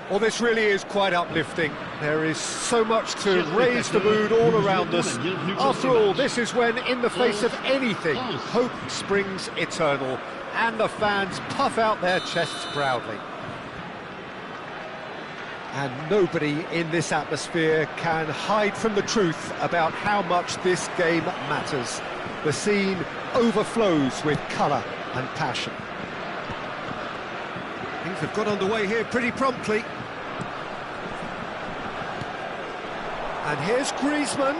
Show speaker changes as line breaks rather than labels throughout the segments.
Well, this really is quite uplifting. There is so much to raise the mood all around us. After all, this is when, in the face of anything, hope springs eternal, and the fans puff out their chests proudly. And nobody in this atmosphere can hide from the truth about how much this game matters. The scene overflows with colour and passion. Things have got underway here pretty promptly. And here's Griezmann.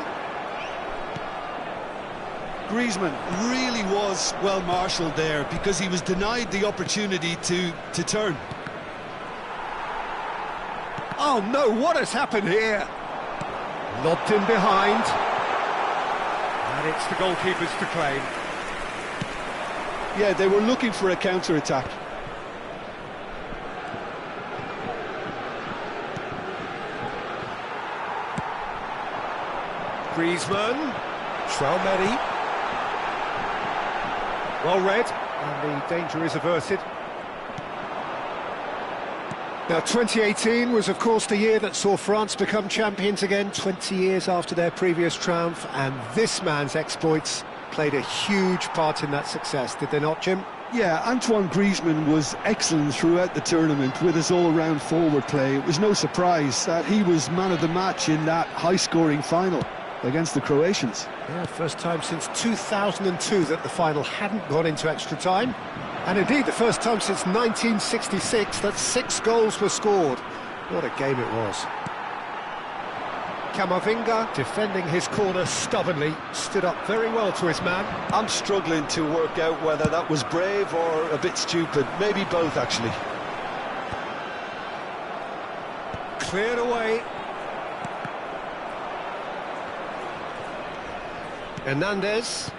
Griezmann really was well marshalled there because he was denied the opportunity to turn.
Oh no, what has happened here? Lobbed in behind. And it's the goalkeepers to claim.
Yeah, they were looking for a counter-attack.
Griezmann, Traoré, well read, and the danger is averted. Now, 2018 was, of course, the year that saw France become champions again, 20 years after their previous triumph, and this man's exploits played a huge part in that success, did they not, Jim?
Yeah, Antoine Griezmann was excellent throughout the tournament with his all-around forward play. It was no surprise that he was man of the match in that high-scoring final against the Croatians.
Yeah, first time since 2002 that the final hadn't gone into extra time. And indeed, the first time since 1966 that 6 goals were scored. What a game it was. Camavinga, defending his corner stubbornly, stood up very well to his man.
I'm struggling to work out whether that was brave or a bit stupid. Maybe both, actually.
Cleared away. Hernandez.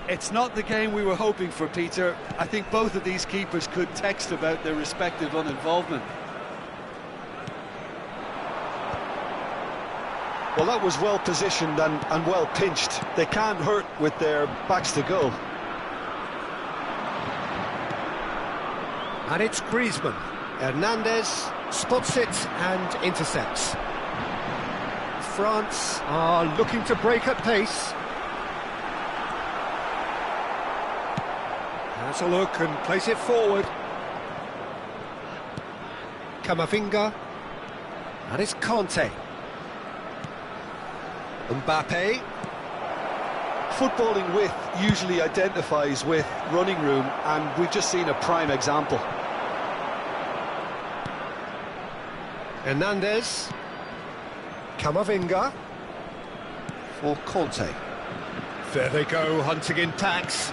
It's not the game we were hoping for, Peter. I think both of these keepers could text about their respective uninvolvement. Well, that was well positioned and well pinched. They can't hurt with their backs to goal.
And it's Griezmann. Hernandez spots it and intercepts. France are looking to break at pace. Has a look and plays it forward. Camavinga. And it's Conte. Mbappe.
Footballing width usually identifies with running room, and we've just seen a prime example.
Hernandez. Camavinga. For Conte. There they go, hunting in packs.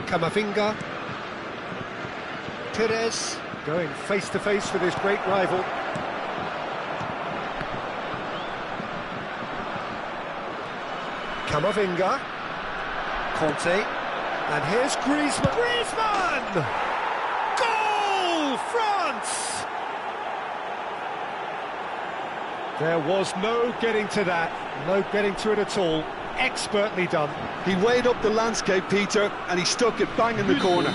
Camavinga. Perez going face-to-face with his great rival. Camavinga. Conte. And here's Griezmann. Griezmann! Goal! France! There was no getting to that. No getting to it at all. Expertly done.
He weighed up the landscape, Peter, and he stuck it bang in the corner.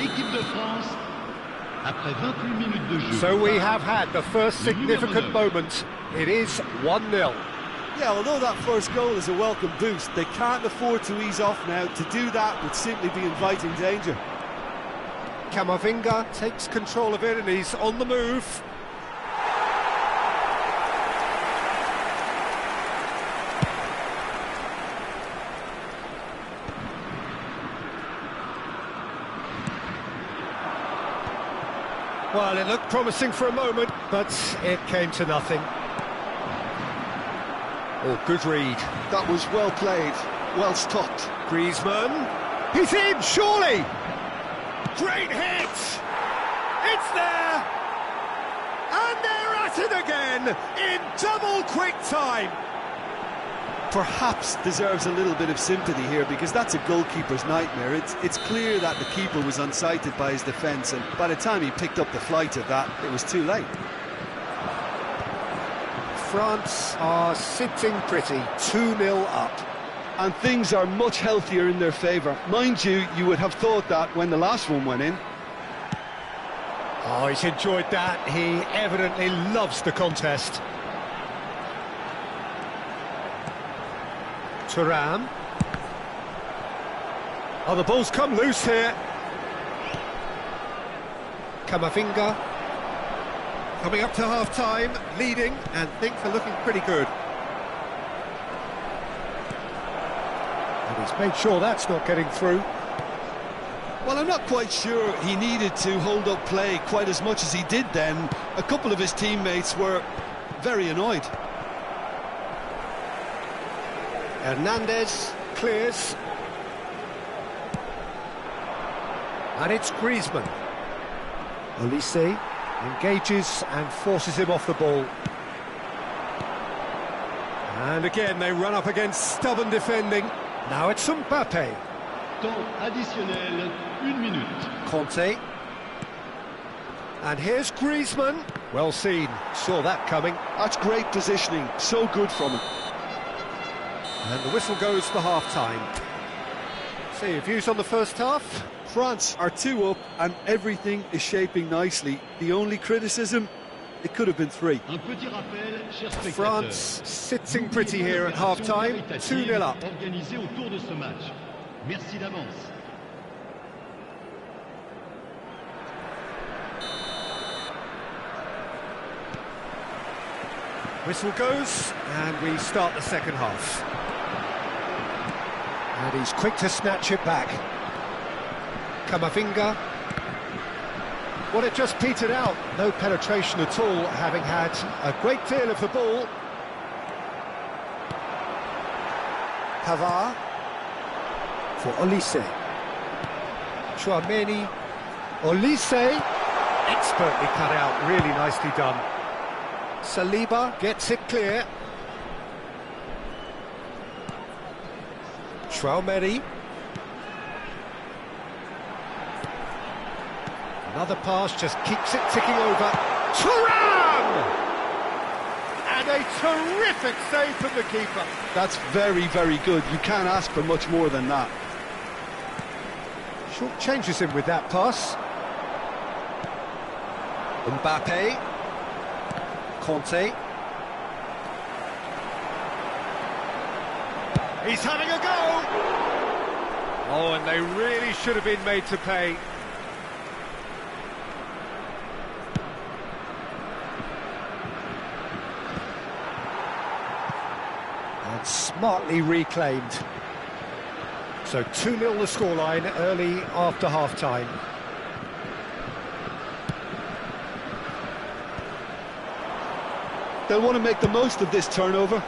So we have had the first significant moment. It is 1-0.
Yeah, although that first goal is a welcome boost, they can't afford to ease off now. To do that would simply be inviting danger.
Camavinga takes control of it and he's on the move. Well, it looked promising for a moment, but it came to nothing. Oh, good read.
That was well played, well stopped.
Griezmann. He's in, surely! Great hit! It's there! And they're at it again, in double quick time!
Perhaps deserves a little bit of sympathy here, because that's a goalkeeper's nightmare. It's clear that the keeper was unsighted by his defence, and by the time he picked up the flight of that, it was too late.
France are sitting pretty, 2-0 up.
And things are much healthier in their favour. Mind you, you would have thought that when the last one went in.
Oh, he's enjoyed that. He evidently loves the contest. Thuram. Oh, the ball's come loose here. Camavinga. Coming up to half-time, leading, and things are looking pretty good. And he's made sure that's not getting through.
Well, I'm not quite sure he needed to hold up play quite as much as he did then. A couple of his teammates were very annoyed.
Hernandez clears. And it's Griezmann. Olise engages and forces him off the ball. And again, they run up against stubborn defending. Now it's Mbappe.
Temps additionnel, 1 minute.
Conte. And here's Griezmann. Well seen, saw that coming.
That's great positioning, so good from him.
And the whistle goes for half-time. So your views on the first half?
France are 2 up and everything is shaping nicely. The only criticism, it could have been 3.
Un petit rappel, chers spectateurs.
France sitting pretty here at half-time, 2-0 up.
Organisée autour de ce match. Merci d'avance.
Whistle goes, and we start the second half. And he's quick to snatch it back. Camavinga. Well, it just petered out. No penetration at all, having had a great deal of the ball. Pavard. For Olise. Chouameni. Olise. Expertly cut out, really nicely done. Saliba gets it clear. Chouameni. Another pass just keeps it ticking over. Thuram! And a terrific save from the keeper.
That's very, very good. You can't ask for much more than that.
Short changes him with that pass. Mbappe. Conte. He's having a go! Oh, and they really should have been made to pay. And smartly reclaimed. So 2-0 the scoreline early after half-time.
They'll want to make the most of this turnover.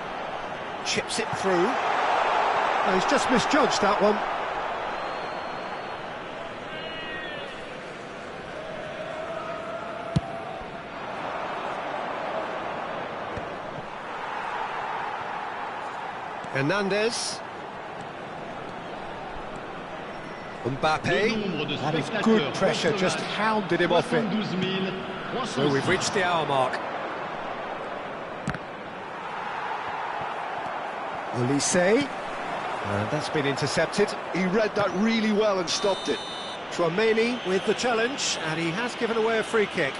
Chips it through. Oh, he's just misjudged that one. Hernandez. Mbappe. That is good pressure, just hounded him off it. So we've reached the hour mark. Olise. And that's been intercepted.
He read that really well and stopped it.
Chouameni with the challenge, and he has given away a free kick.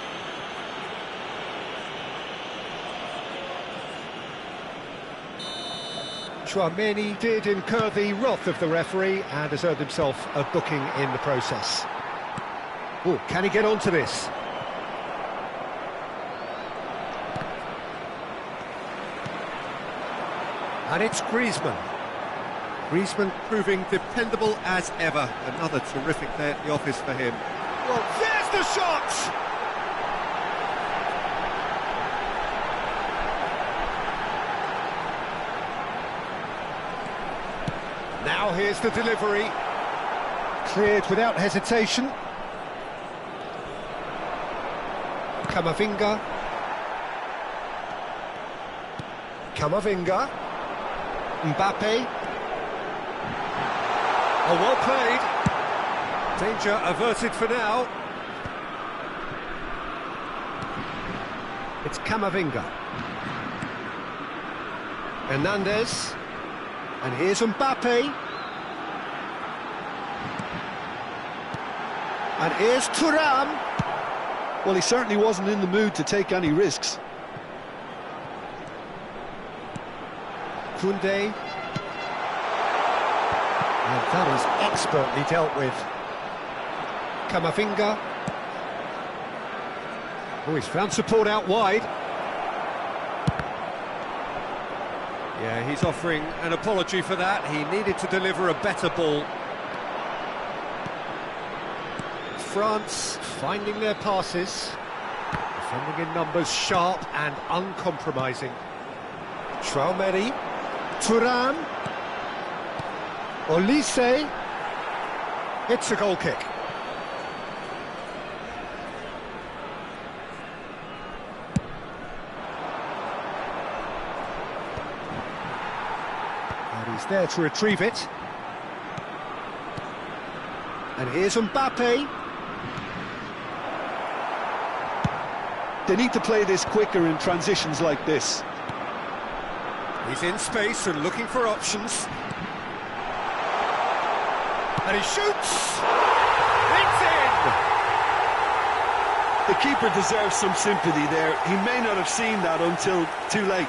Chouameni did incur the wrath of the referee and has earned himself a booking in the process. Oh, can he get onto this? And it's Griezmann. Griezmann proving dependable as ever. Another terrific day at the office for him. Well, there's the shot! Now here's the delivery. Cleared without hesitation. Camavinga. Camavinga. Mbappe. Oh, well played. Danger averted for now. It's Camavinga. Hernandez. And here's Mbappe. And here's Thuram.
Well, he certainly wasn't in the mood to take any risks.
Koundé. And that is expertly dealt with. Camavinga. Oh, he's found support out wide. Yeah, he's offering an apology for that. He needed to deliver a better ball. France finding their passes. Defending in numbers, sharp and uncompromising. Traoré. Thuram. Olise. It's a goal kick. And he's there to retrieve it. And here's Mbappe.
They need to play this quicker in transitions like this.
He's in space and looking for options. And he shoots! It's in!
The keeper deserves some sympathy there. He may not have seen that until too late.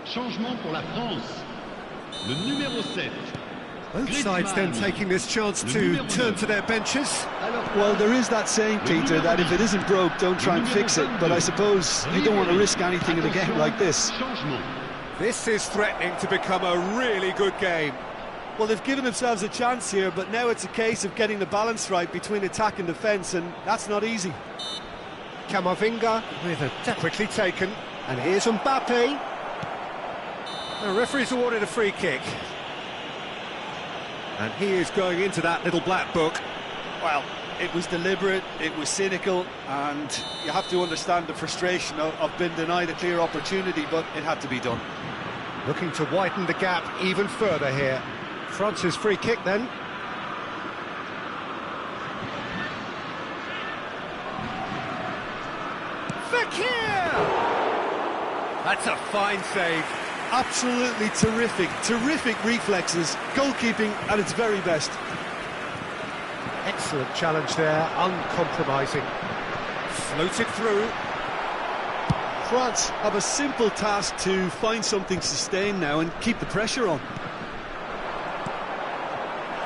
Changement pour la France. Le numéro 7.
Both sides then taking this chance to turn to their benches.
Well, there is that saying, Peter, that if it isn't broke, don't try and fix it. But I suppose you don't want to risk anything in a game like this.
This is threatening to become a really good game.
Well, they've given themselves a chance here, but now it's a case of getting the balance right between attack and defence, and that's not easy.
Camavinga with a quickly taken. And here's Mbappe. The referee's awarded a free kick. And he is going into that little black book.
Well, it was deliberate, it was cynical, and you have to understand the frustration of being denied a clear opportunity, but it had to be done.
Looking to widen the gap even further here. France's free kick then. Fekir! That's a fine save.
Absolutely terrific reflexes, goalkeeping at its very best.
Excellent challenge there, uncompromising. Floated through.
France have a simple task to find something sustained now and keep the pressure on.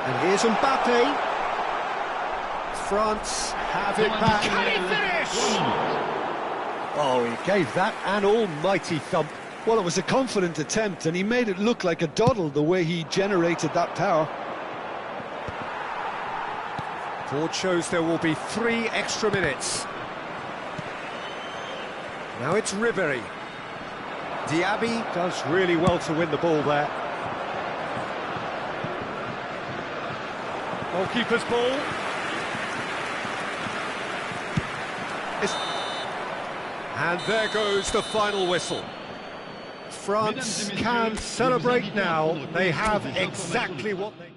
And here's Mbappe. France have it back. Can he finish? Oh, he gave that an almighty thump.
Well, it was a confident attempt, and he made it look like a doddle the way he generated that power.
Board shows there will be 3 extra minutes. Now it's Ribéry. Diaby does really well to win the ball there. Goalkeeper's ball. And there goes the final whistle. France can celebrate now. They have exactly what they...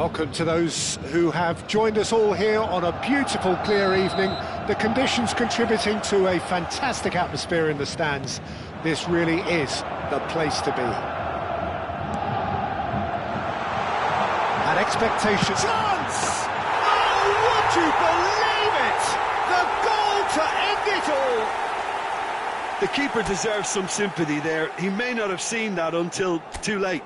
Welcome to those who have joined us all here on a beautiful, clear evening. The conditions contributing to a fantastic atmosphere in the stands. This really is the place to be. And expectations. Chance! Oh, would you believe it? The goal to end it all!
The keeper deserves some sympathy there. He may not have seen that until too late.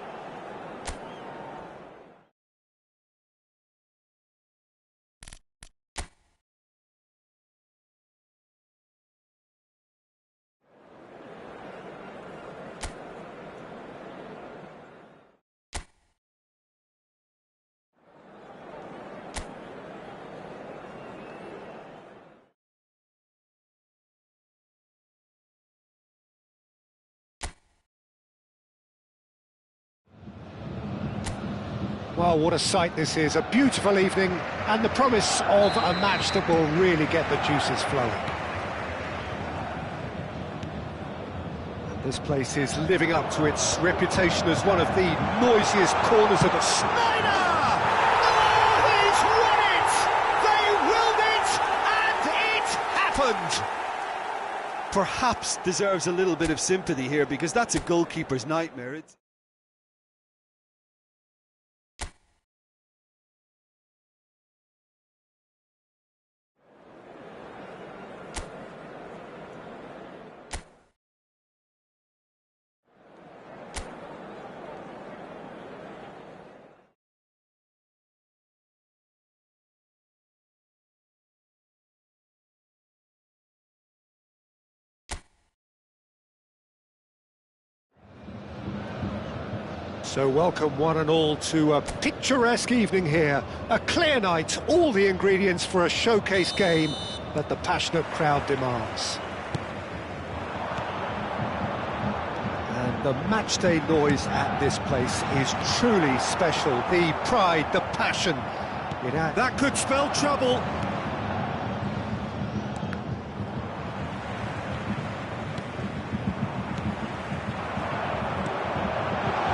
Well, what a sight this is, a beautiful evening, and the promise of a match that will really get the juices flowing. And this place is living up to its reputation as one of the noisiest corners of the... Snyder! Oh, he's won it! They willed it, and it happened!
Perhaps deserves a little bit of sympathy here, because that's a goalkeeper's nightmare.
So welcome one and all to a picturesque evening here, a clear night, all the ingredients for a showcase game that the passionate crowd demands. And the matchday noise at this place is truly special. The pride, the passion. That could spell trouble.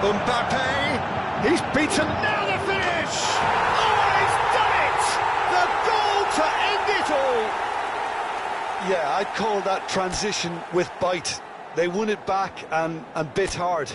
Mbappe, he's beaten, now the finish! Oh, he's done it! The goal to end it all!
Yeah, I'd call that transition with bite. They won it back and bit hard.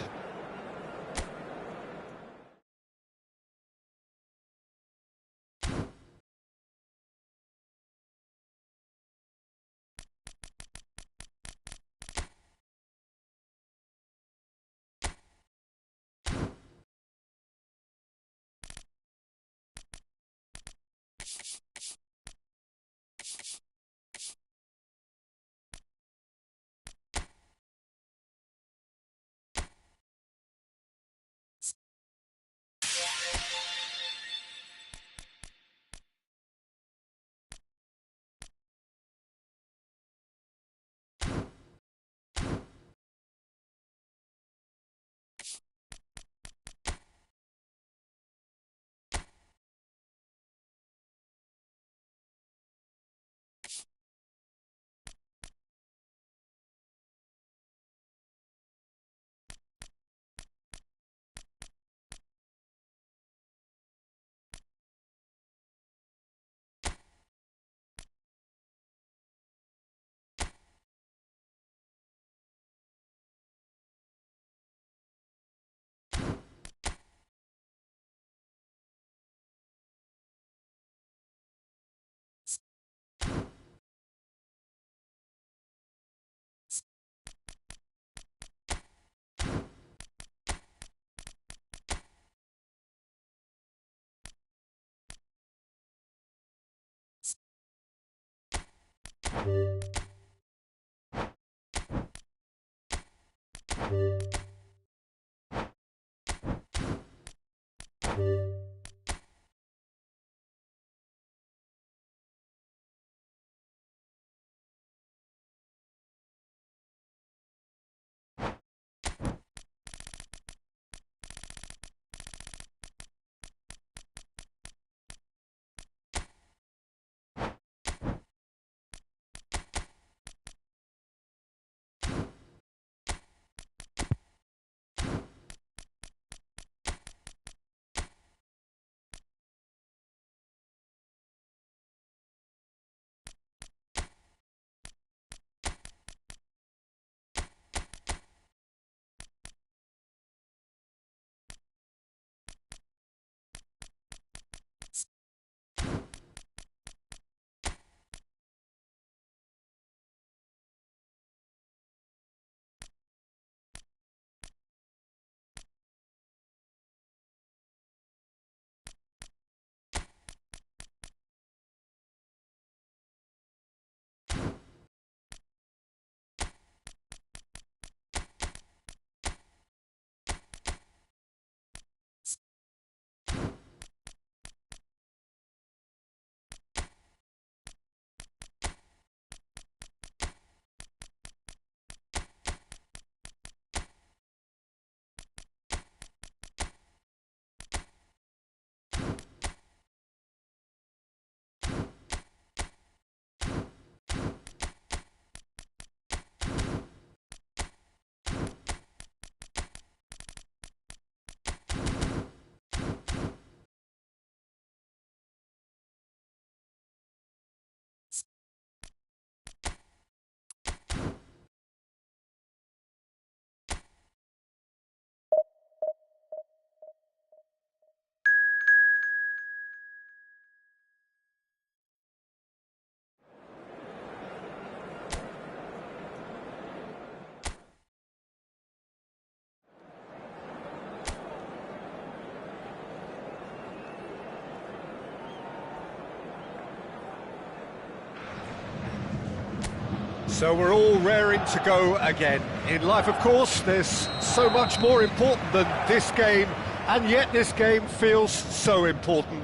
So we're all raring to go again. In life, of course, there's so much more important than this game, and yet this game feels so important.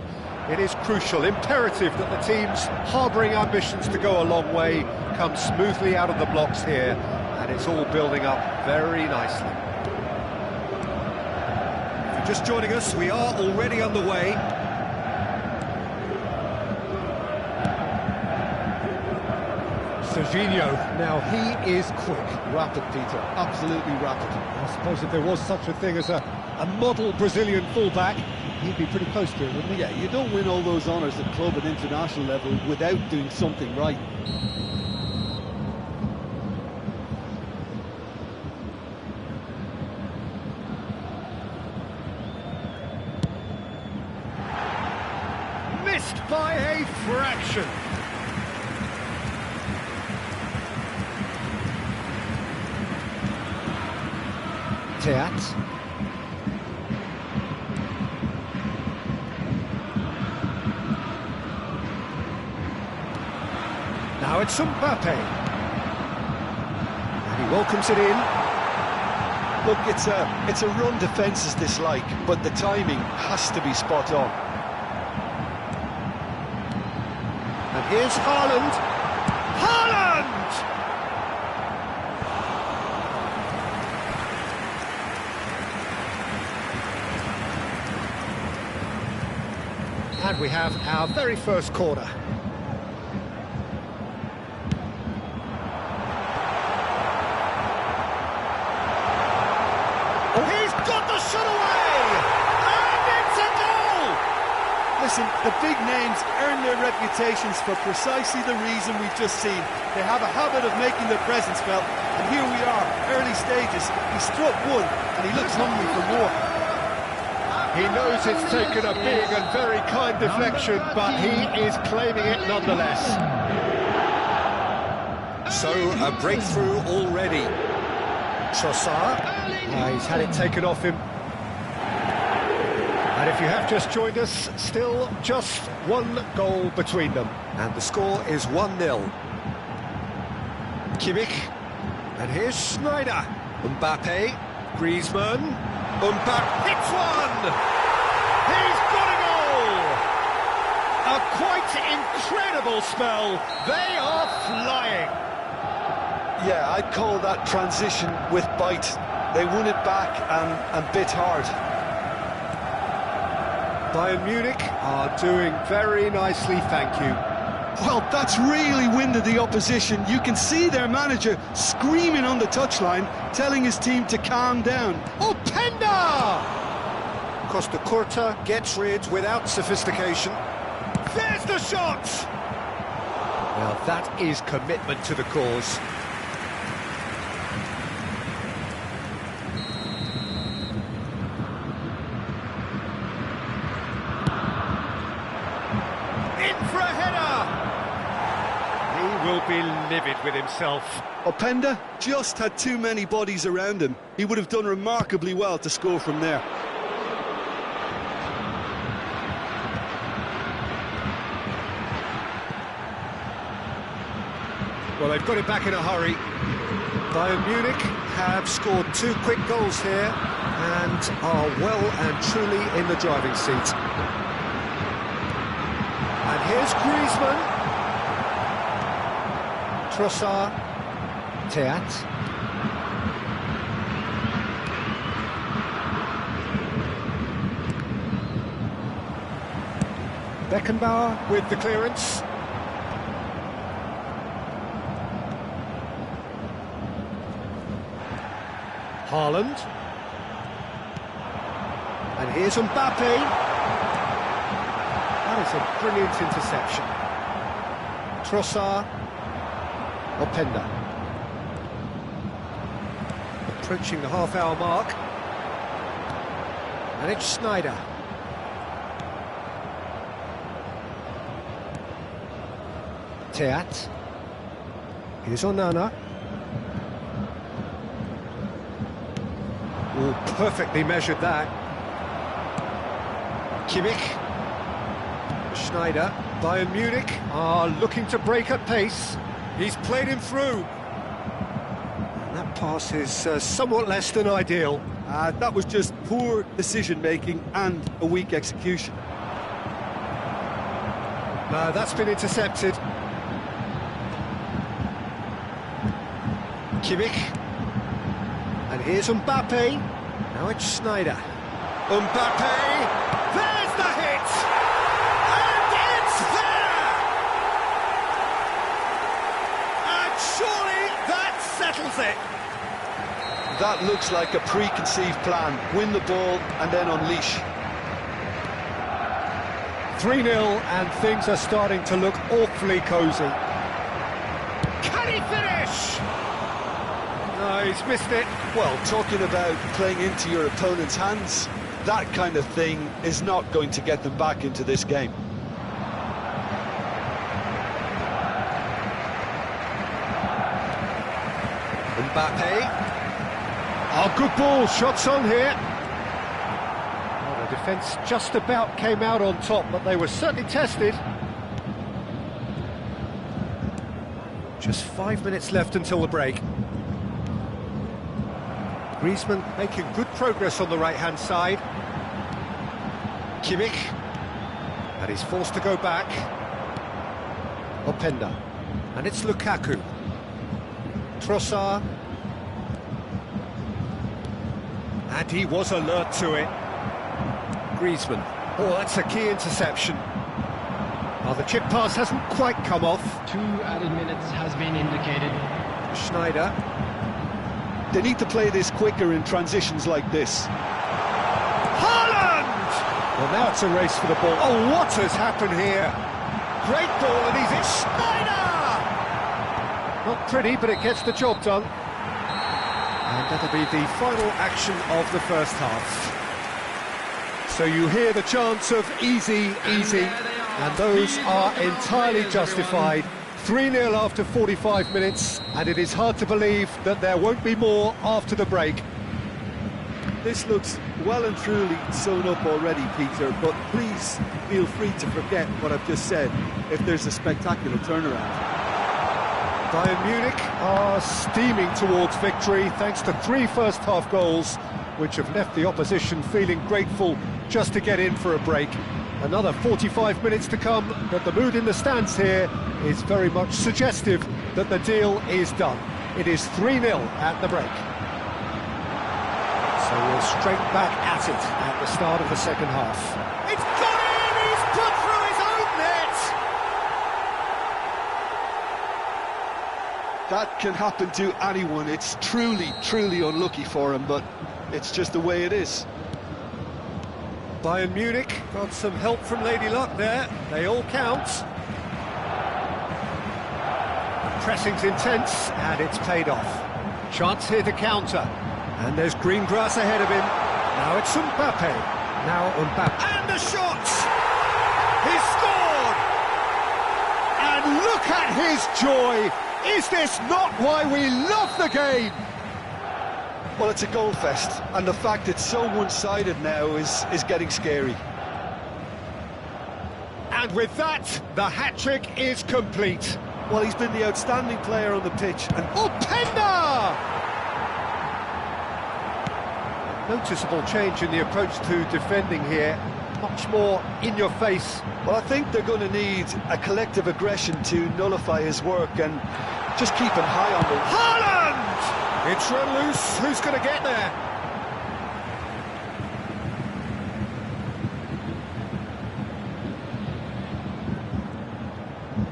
It is crucial, imperative that the teams harbouring ambitions to go a long way come smoothly out of the blocks here, and it's all building up very nicely. If you're just joining us, we are already underway. Serginho, now he is quick.
Rapid, Peter, absolutely rapid.
I suppose if there was such a thing as a model Brazilian fullback, he'd be pretty close to it, wouldn't he?
Yeah, you don't win all those honours at club and international level without doing something right.
Missed by a fraction. Teat. Now it's Mbappe. And he welcomes it in.
Look, it's a run defences dislike, but the timing has to be spot on.
And here's Haaland. Haaland! And we have our very first corner. Oh, he's got the shot away! And it's a goal!
Listen, the big names earn their reputations for precisely the reason we've just seen. They have a habit of making their presence felt, and here we are, early stages. He struck one, and he looks hungry for more.
He knows it's taken a big and very kind deflection, but he is claiming it nonetheless. So, a breakthrough already. Trossard, he's had it taken off him. And if you have just joined us, still just one goal between them. And the score is 1-0. Kimmich, and here's Schneider. Mbappe, Griezmann, Mbappe hits one! He's got a goal! A quite incredible spell. They are flying.
Yeah, I'd call that transition with bite. They won it back and bit hard.
Bayern Munich are doing very nicely, thank you.
Well, that's really winded the opposition. You can see their manager screaming on the touchline, telling his team to calm down.
Openda! Costa Curta gets rid without sophistication. There's the shot! Now that is commitment to the cause. In for a header! He will be livid with himself.
Openda just had too many bodies around him. He would have done remarkably well to score from there.
Well, they've got it back in a hurry. Bayern Munich have scored 2 quick goals here and are well and truly in the driving seat. And here's Griezmann. Trossard. Teat. Beckenbauer with the clearance. Haaland. And here's Mbappe. That is a brilliant interception. Trossard. Openda. Approaching the half-hour mark. And it's Schneider. Teat. Here's Onana. Oh, perfectly measured that. Kimmich. Schneider. Bayern Munich are looking to break at pace. He's played him through. That pass is somewhat less than ideal.
That was just poor decision-making and a weak execution.
That's been intercepted. Kimmich. And here's Mbappe. Now it's Sneijder. Mbappe! There's the hit! And it's there! And surely that settles it.
That looks like a preconceived plan. Win the ball and then unleash.
3-0 and things are starting to look awfully cosy. Can he finish? No, he's missed it.
Well, talking about playing into your opponent's hands, that kind of thing is not going to get them back into this game.
Mbappe. Oh, good ball, shots on here. Well, the defence just about came out on top, but they were certainly tested. Just 5 minutes left until the break. Griezmann making good progress on the right-hand side. Kimmich. And he's forced to go back. Openda. And it's Lukaku. Trossard. And he was alert to it. Griezmann. Oh, that's a key interception. Well, the chip pass hasn't quite come off.
2 added minutes has been indicated.
Sneijder.
They need to play this quicker in transitions like this.
Haaland! Well, now it's a race for the ball. Oh, what has happened here? Great ball, and he's in. Sneijder! Not pretty, but it gets the job done. And that'll be the final action of the first half. So you hear the chants of easy, easy, and those are entirely justified. 3-0 after 45 minutes, and it is hard to believe that there won't be more after the break.
This looks well and truly sewn up already, Peter, but please feel free to forget what I've just said if there's a spectacular turnaround.
Bayern Munich are steaming towards victory thanks to 3 first-half goals, which have left the opposition feeling grateful just to get in for a break. Another 45 minutes to come, but the mood in the stands here is very much suggestive that the deal is done. It is 3-0 at the break. So we're straight back at it at the start of the second half. It's gone in! He's put through his own net!
That can happen to anyone. It's truly, truly unlucky for him, but it's just the way it is.
Bayern Munich got some help from Lady Luck there. They all count. Pressing's intense, and it's paid off. Chance here to counter. And there's green grass ahead of him. Now it's Mbappe. Now Mbappe. And the shot! He's scored! And look at his joy! Is this not why we love the game?
Well, it's a goal fest, and the fact it's so one-sided now is getting scary.
And with that, the hat-trick is complete.
Well, he's been the outstanding player on the pitch, and
Openda! Noticeable change in the approach to defending here. Much more in your face.
well, I think they're going to need a collective aggression to nullify his work and just keep him high on the...
Haaland! It's run loose. Who's going to get there?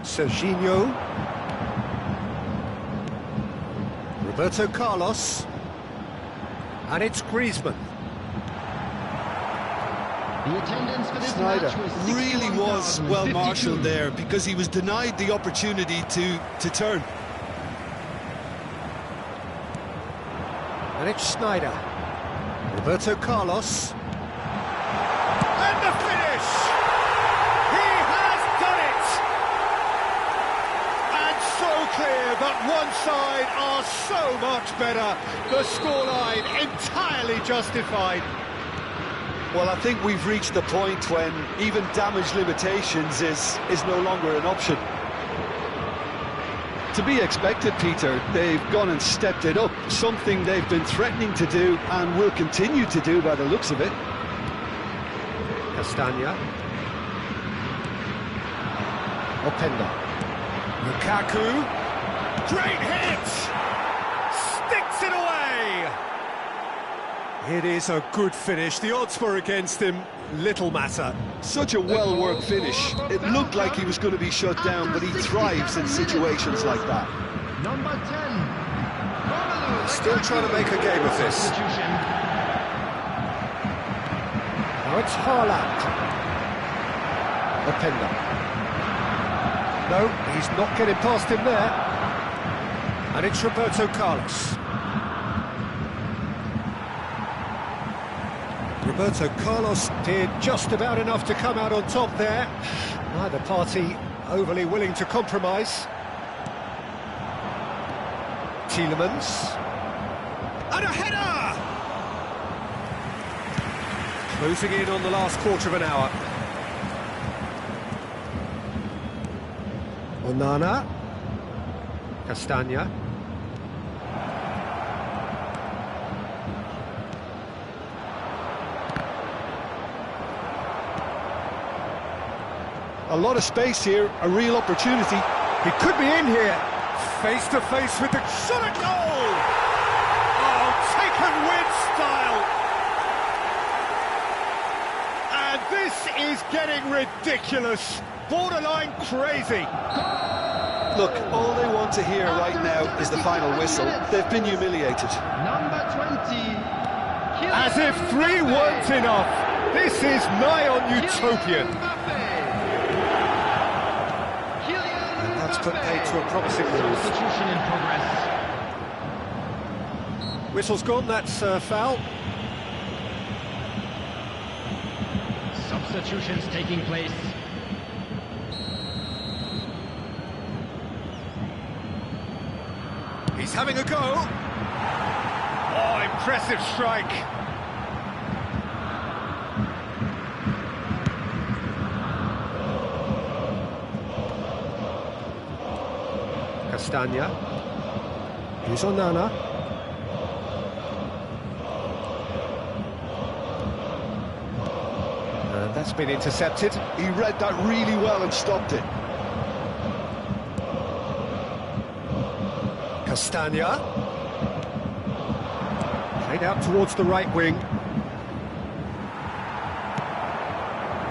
Serginho. Roberto Carlos. And it's Griezmann.
The attendance for this
Sneijder
match was
really was well
61,052.
marshalled there because he was denied the opportunity to turn.
And it's Sneijder. Roberto Carlos. And the finish! He has done it! And so clear that one side are so much better. The scoreline entirely justified.
Well, I think we've reached the point when even damage limitations is no longer an option.
To be expected, Peter. They've gone and stepped it up, something they've been threatening to do and will continue to do by the looks of it.
Castagna. Openda. Lukaku. Great hit! Sticks it away! It is a good finish. The odds were against him. Little matter.
Such a well-worked finish. It looked like he was going to be shut down, but he thrives in situations like that.
Number 10.
Still trying to make a game of this.
Substitution.
Now it's Haaland. Openda. No, he's not getting past him there. And it's Roberto Carlos. Roberto Carlos did just about enough to come out on top there. Neither party overly willing to compromise. Tielemans. And a header! Closing in on the last quarter of an hour. Onana. Castagna.
A lot of space here, a real opportunity.
He could be in here. Face to face with the shot at goal! Oh, taken with style! And this is getting ridiculous. Borderline crazy.
Look, all they want to hear right now is the final whistle. They've been humiliated.
Number 20.
As if 3 weren't enough. This is nigh on utopian. And that's put paid to a promising move.
Substitution in progress.
Whistle's gone, that's a foul.
Substitutions taking place.
He's having a go. Oh, impressive strike. Castagna. Here's Onana. And that's been intercepted.
He read that really well and stopped it.
Castagna. Played out towards the right wing.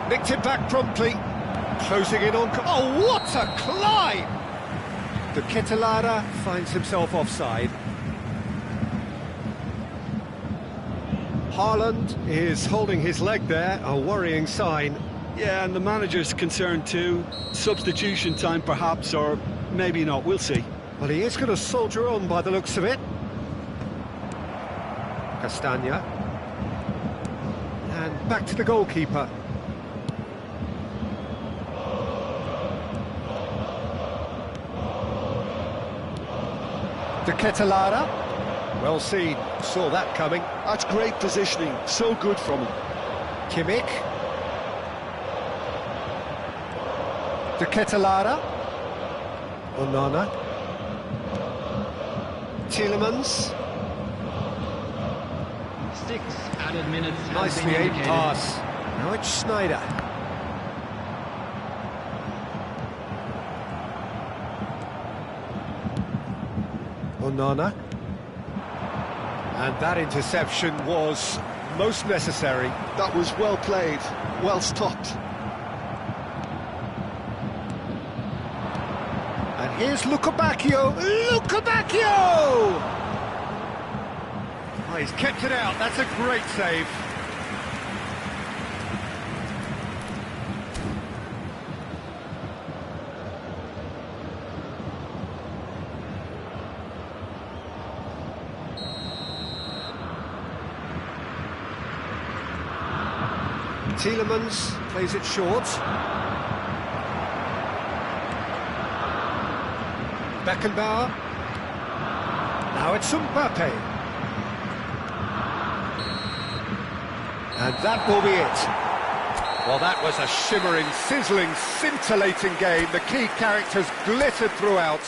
Nicked it back promptly. Closing in on... Oh, what a climb! The Ketelada finds himself offside. Haaland is holding his leg there, a worrying sign.
Yeah, and the manager's concerned too. Substitution time perhaps, or maybe not, we'll see.
Well, he is going to soldier on by the looks of it. Castagna. And back to the goalkeeper. De Ketelada. Well seen, saw that coming.
That's great positioning, so good from him.
Kimmich. De Ketelada. Onana. Tielemans.
6 added minutes.
Nicely aimed pass. Now it's Schneider. Onana. And that interception was most necessary.
That was well played, well stopped.
And here's Lukabakio. Lukabakio! Oh, he's kept it out. That's a great save. Tielemans plays it short. Beckenbauer. Now it's Mbappe. And that will be it. Well, that was a shimmering, sizzling, scintillating game. The key characters glittered throughout.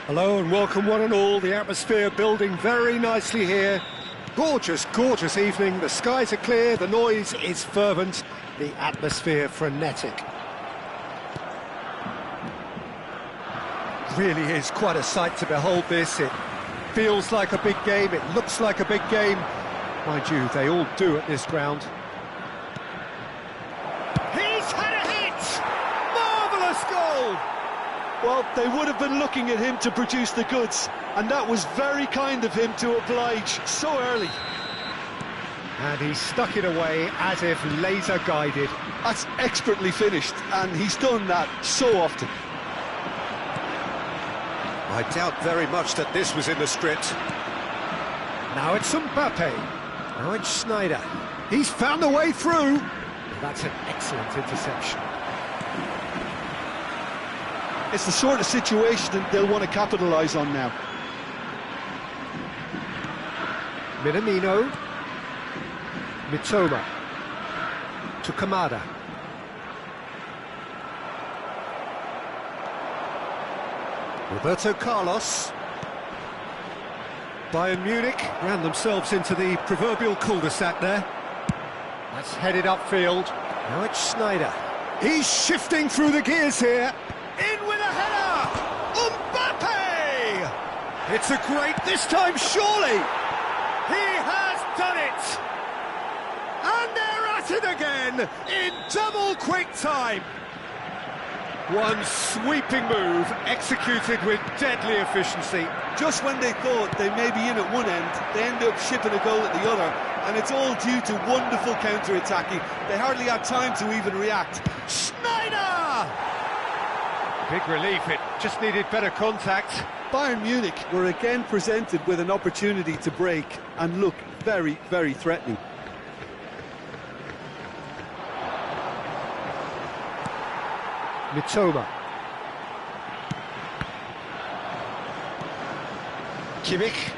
Hello and welcome one and all. The atmosphere building very nicely here. Gorgeous, gorgeous evening. The skies are clear, the noise is fervent, the atmosphere frenetic. Really is quite a sight to behold this. It feels like a big game, it looks like a big game. Mind you, they all do at this ground. He's had a hit! Marvellous goal!
Well, they would have been looking at him to produce the goods, and that was very kind of him to oblige so early.
And he stuck it away as if laser guided.
That's expertly finished, and he's done that so often.
I doubt very much that this was in the script. Now it's Mbappe. Now it's Schneider. He's found the way through. That's an excellent interception.
It's the sort of situation that they'll want to capitalise on now.
Minamino. Mitoma. To Kamada. Roberto Carlos. Bayern Munich ran themselves into the proverbial cul-de-sac there. That's headed upfield. Now it's Schneider. He's shifting through the gears here. In with a header! Mbappe! It's a great, this time surely! He has done it! And they're at it again, in double quick time! One sweeping move, executed with deadly efficiency.
Just when they thought they may be in at one end, they end up shipping a goal at the other, and it's all due to wonderful counter-attacking. They hardly had time to even react.
Schneider! Big relief, it just needed better contact.
Bayern Munich were again presented with an opportunity to break and look very, very threatening.
Mitoma. Kimmich.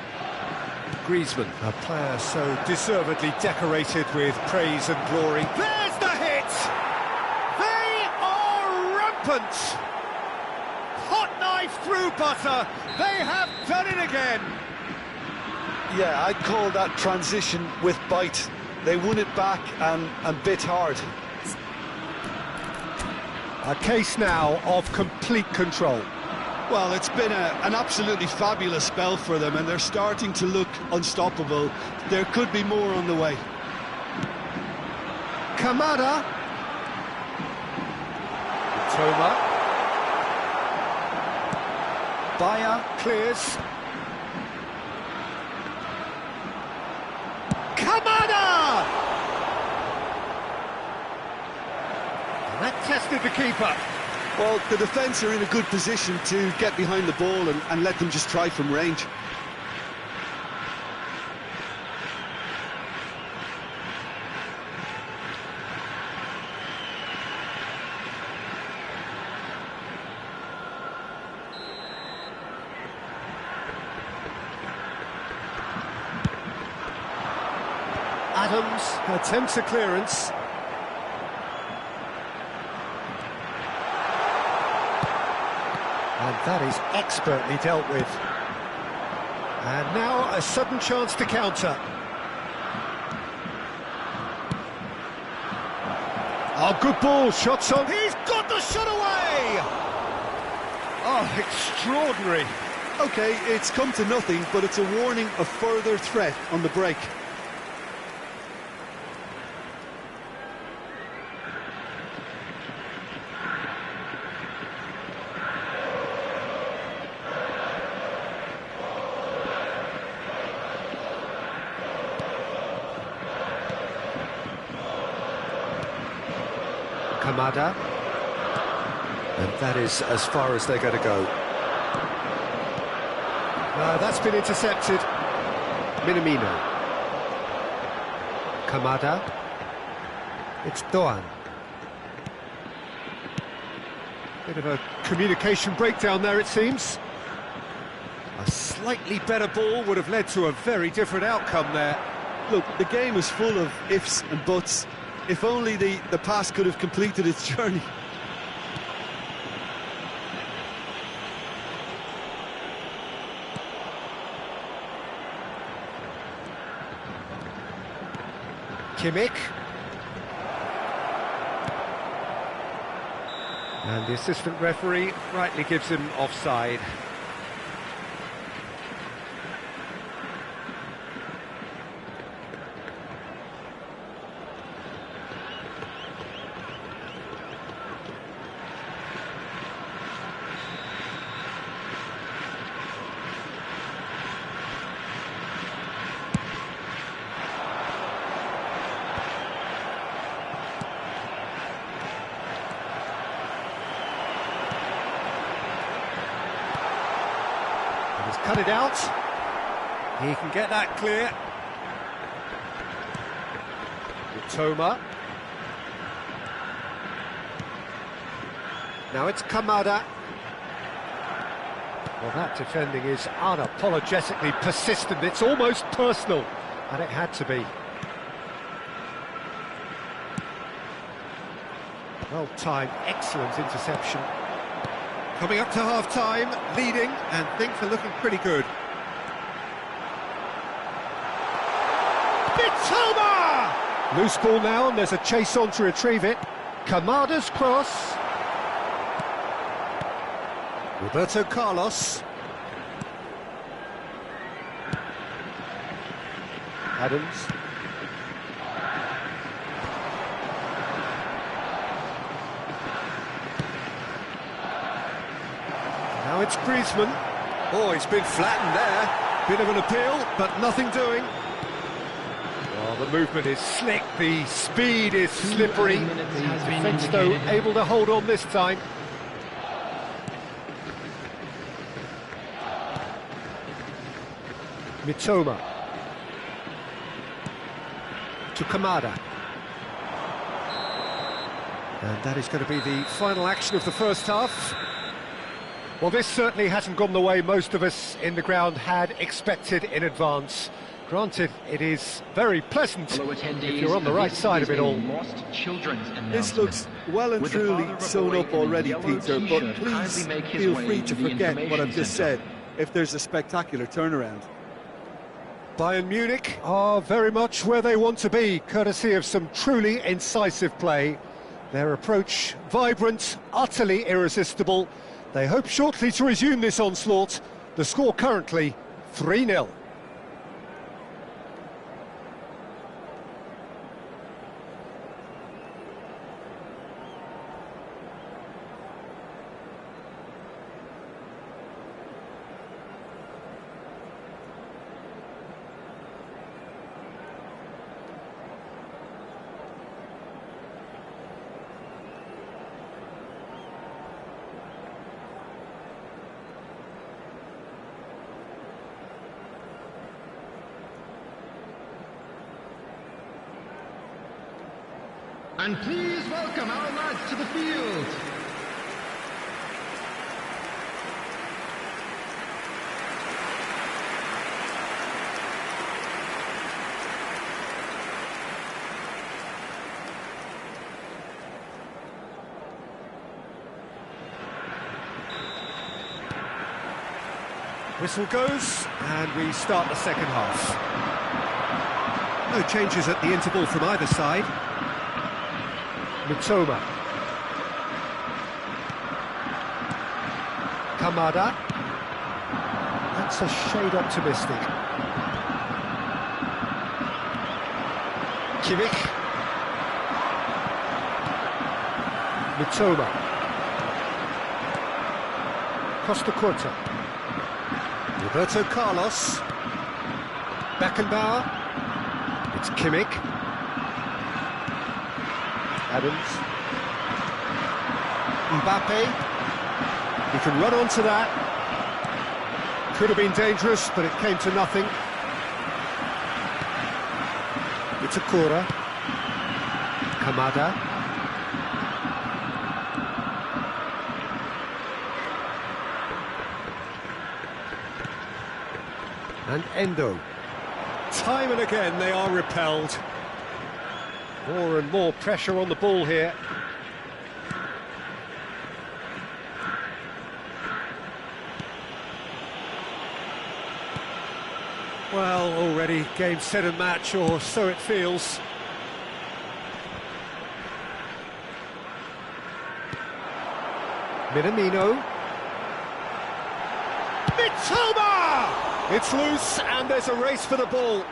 Griezmann, a player so deservedly decorated with praise and glory. There's the hit! They are rampant! Hot knife through butter, they have done it again!
Yeah, I'd call that transition with bite. They won it back and bit hard.
A case now of complete control.
Well, it's been an absolutely fabulous spell for them, and they're starting to look unstoppable. There could be more on the way.
Kamada. Toma. Bayer clears. Kamada! And that tested the keeper.
Well, the defence are in a good position to get behind the ball and let them just try from range.
Adams attempts a clearance. And that is expertly dealt with. And now a sudden chance to counter. Oh, good ball, shots on. He's got the shot away! Oh, extraordinary.
OK, it's come to nothing, but it's a warning of further threat on the break.
Kamada, and that is as far as they're going to go. That's been intercepted. Minamino. Kamada. It's Doan. Bit of a communication breakdown there, it seems. A slightly better ball would have led to a very different outcome there.
Look, the game is full of ifs and buts. If only the pass could have completed its journey.
Kimmich. And the assistant referee rightly gives him offside. He's cut it out. He can get that clear. Mitoma. Now it's Kamada. Well, that defending is unapologetically persistent. It's almost personal, and it had to be. Well-timed, excellent interception. Coming up to half-time, leading, and things are looking pretty good. Mitoma! Loose ball now, and there's a chase on to retrieve it. Kamada's cross. Roberto Carlos. Adams. Now it's Griezmann. Oh, he's been flattened there. Bit of an appeal, but nothing doing. Well, the movement is slick, the speed is slippery. The defence, though, able to hold on this time. Mitoma. To Kamada. And that is going to be the final action of the first half. Well, this certainly hasn't gone the way most of us in the ground had expected in advance. Granted, it is very pleasant if you're on the right side of it all.
This looks well and truly sewn up already, Peter, but please feel free to forget what I've just said if there's a spectacular turnaround.
Bayern Munich are very much where they want to be, courtesy of some truly incisive play. Their approach vibrant, utterly irresistible. They hope shortly to resume this onslaught. The score currently 3-0.
And please welcome our lads to the field.
Whistle goes, and we start the second half. No changes at the interval from either side. Mitoma. Kamada. That's a shade optimistic. Kimmich. Mitoma. Costa Curta. Roberto Carlos. Beckenbauer. It's Kimmich. Adams. Mbappe. He can run onto that. Could have been dangerous, but it came to nothing. It's Akura. Kamada. And Endo. Time and again they are repelled. More and more pressure on the ball here. Well, already game, set and match, or so it feels. Minamino. Mitoma! It's loose and there's a race for the ball.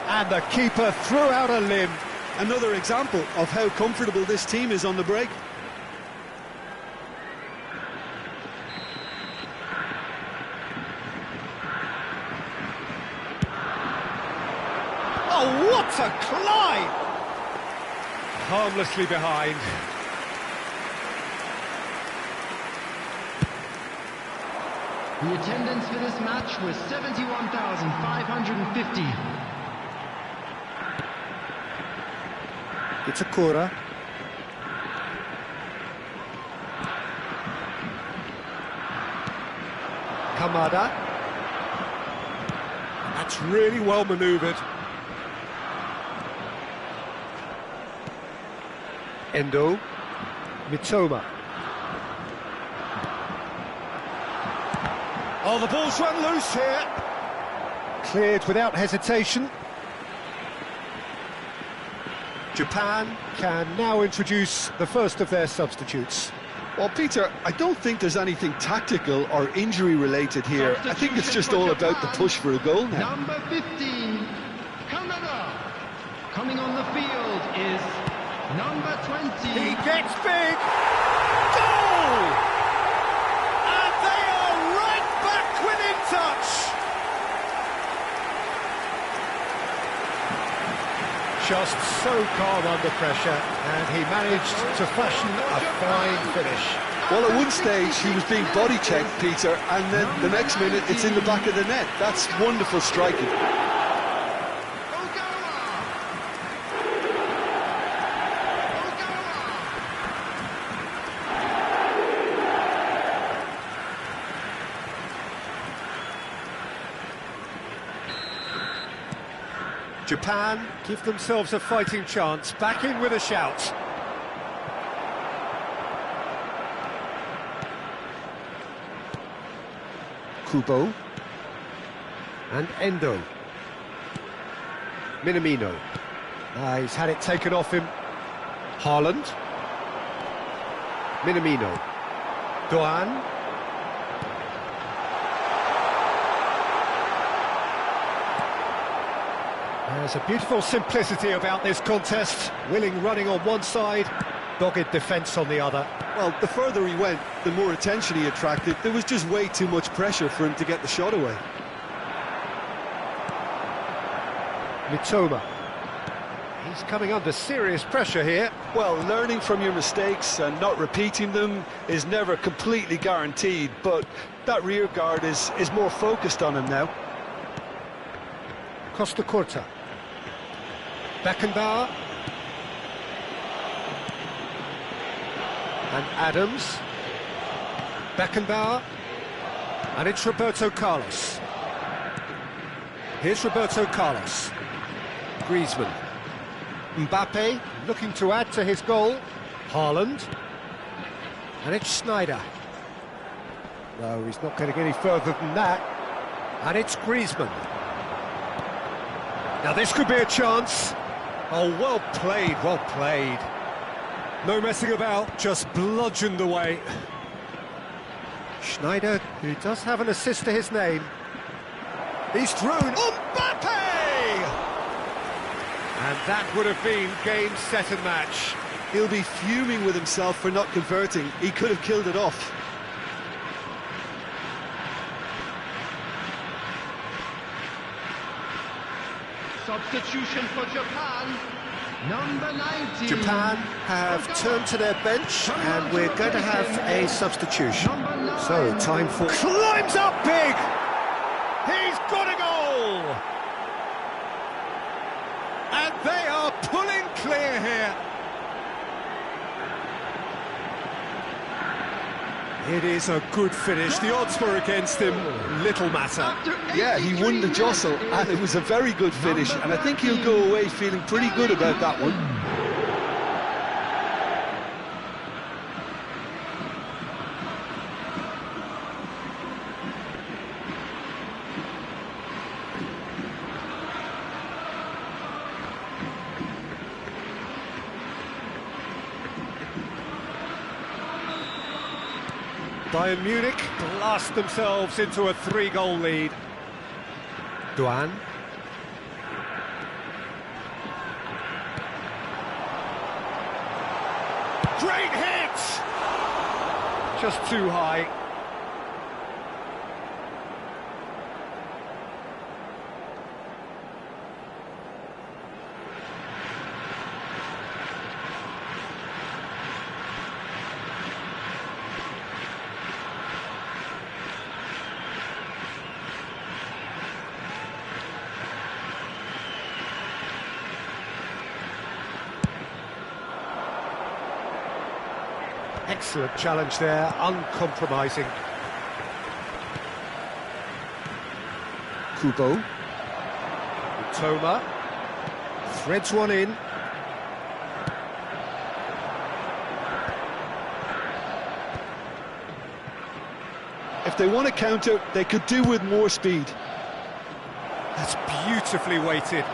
And the keeper threw out a limb.
Another example of how comfortable this team is on the break.
Oh, what a climb! Harmlessly behind.
The attendance for this match was 71,550.
It's a Itakura. Kamada. That's really well manoeuvred. Endo. Mitoma. Oh, the ball's run loose here. Cleared without hesitation. Japan can now introduce the first of their substitutes.
Well, Peter, I don't think there's anything tactical or injury-related here. I think it's just all about the push for a goal now.
Number 15, Canada. Coming on the field is number 20.
He gets big. Goal! And they are right back within touch. Just so calm under pressure, and he managed to fashion a fine finish.
Well, at one stage he was being body checked, Peter, and then the next minute it's in the back of the net. That's wonderful striking.
Japan give themselves a fighting chance, back in with a shout. Kubo and Endo. Minamino. He's had it taken off him. Haaland. Minamino. Doan. There's a beautiful simplicity about this contest. Willing running on one side, dogged defence on the other.
Well, the further he went, the more attention he attracted. There was just way too much pressure for him to get the shot away.
Mitoma. He's coming under serious pressure here.
Well, learning from your mistakes and not repeating them is never completely guaranteed, but that rear guard is more focused on him now.
Costa Curta. Beckenbauer. And Adams. Beckenbauer. And it's Roberto Carlos. Here's Roberto Carlos. Griezmann. Mbappe looking to add to his goal. Haaland. And it's Sneijder. No, he's not going to get any further than that. And it's Griezmann. Now this could be a chance. Oh, well played, well played. No messing about, just bludgeoned away. Sneijder, who does have an assist to his name. He's through. Mbappe! And that would have been game, set and match.
He'll be fuming with himself for not converting. He could have killed it off.
Substitution for Japan, number 19.
Japan have turned to their bench and we're going to have a substitution. So, time for... Climbs up big! He's got a goal! And they are pulling clear here. It is a good finish. The odds were against him. Little matter.
Yeah, he won the jostle, and it was a very good finish, and I think he'll go away feeling pretty good about that one.
Bayern Munich blast themselves into a 3-goal lead. Duan. Great hit! Just too high. Excellent challenge there, uncompromising. Kubo. Toma. Threads one in.
If they want to counter, they could do with more speed.
That's beautifully weighted.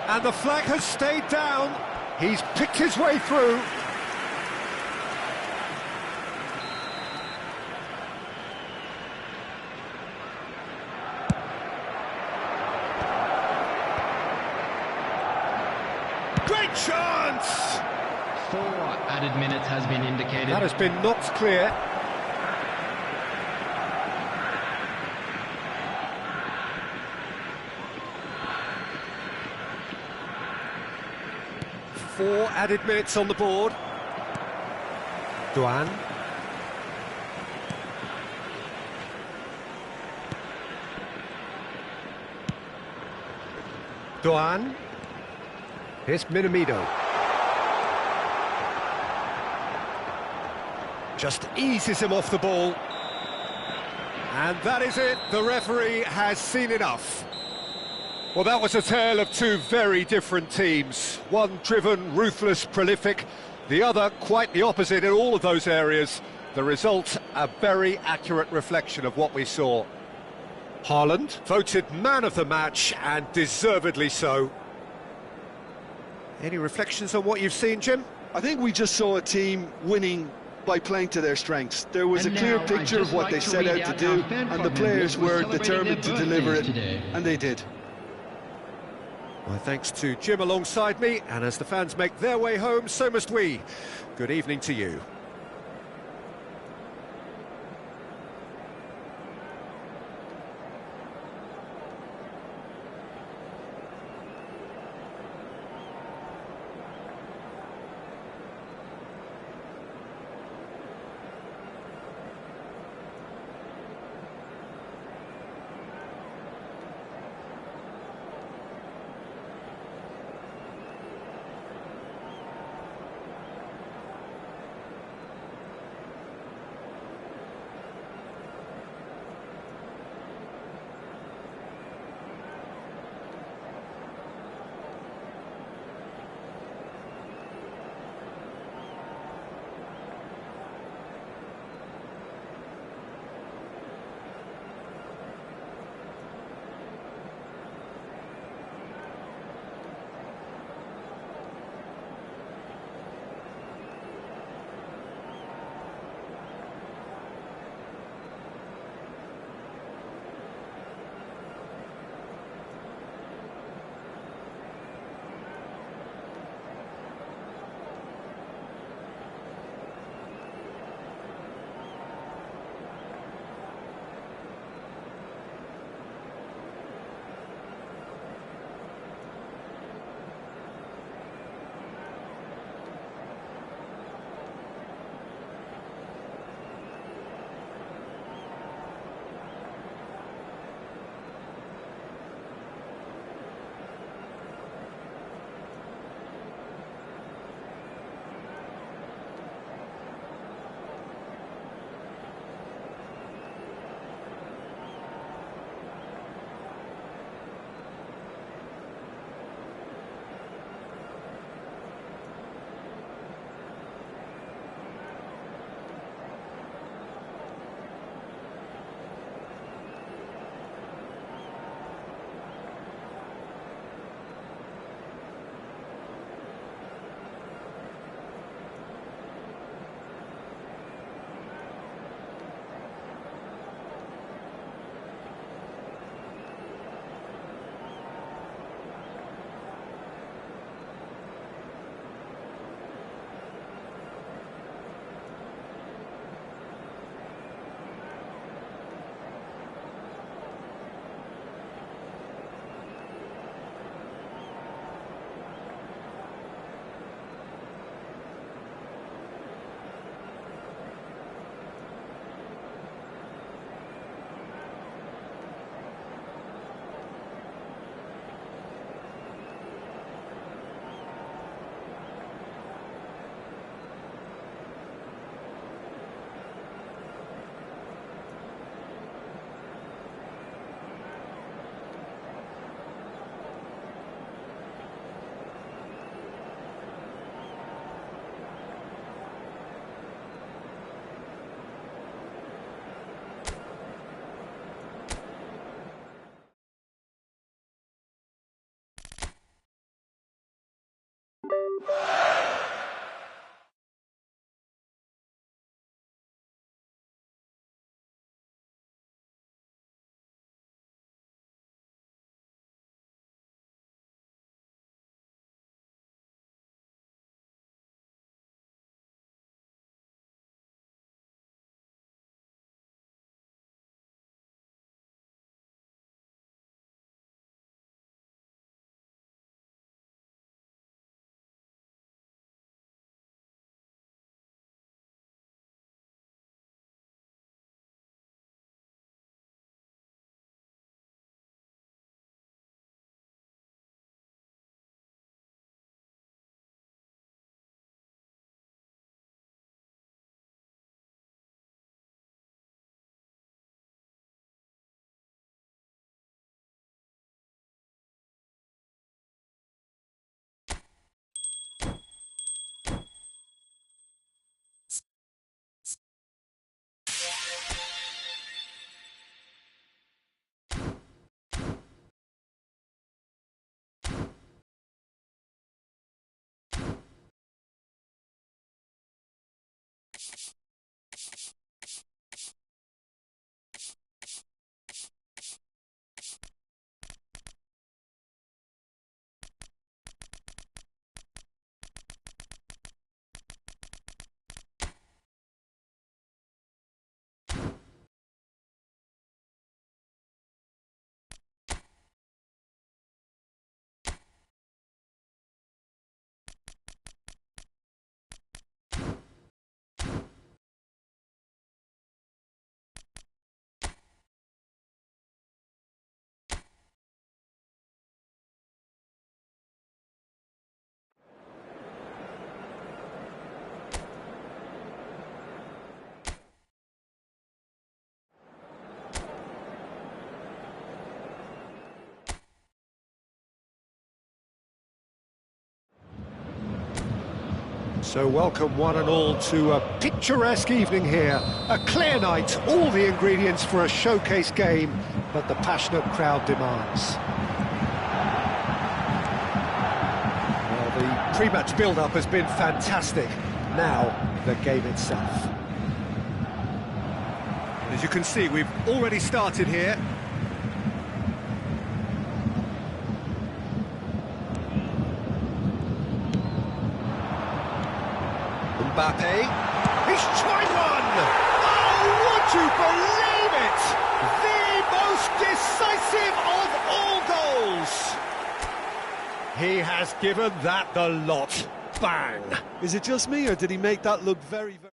And the flag has stayed down. He's picked his way through. Great chance!
4 added minutes has been indicated.
That has been knocked clear. Four added minutes on the board. Duan. Duan. Here's Minamino. Just eases him off the ball. And that is it. The referee has seen enough. Well, that was a tale of two very different teams. One driven, ruthless, prolific. The other quite the opposite in all of those areas. The result, a very accurate reflection of what we saw. Haaland, voted man of the match, and deservedly so. Any reflections on what you've seen, Jim?
I think we just saw a team winning by playing to their strengths. There was a clear picture of what they set out to do, and the players were determined to deliver it, and they did.
My thanks to Jim alongside me, and as the fans make their way home, so must we. Good evening to you. So welcome one and all to a picturesque evening here. A clear night, all the ingredients for a showcase game that the passionate crowd demands. Well, the pre-match build-up has been fantastic. Now, the game itself. As you can see, we've already started here. Mbappe, he's tried one! Oh, would you believe it? The most decisive of all goals! He has given that the lot. Bang!
Is it just me, or did he make that look very, very...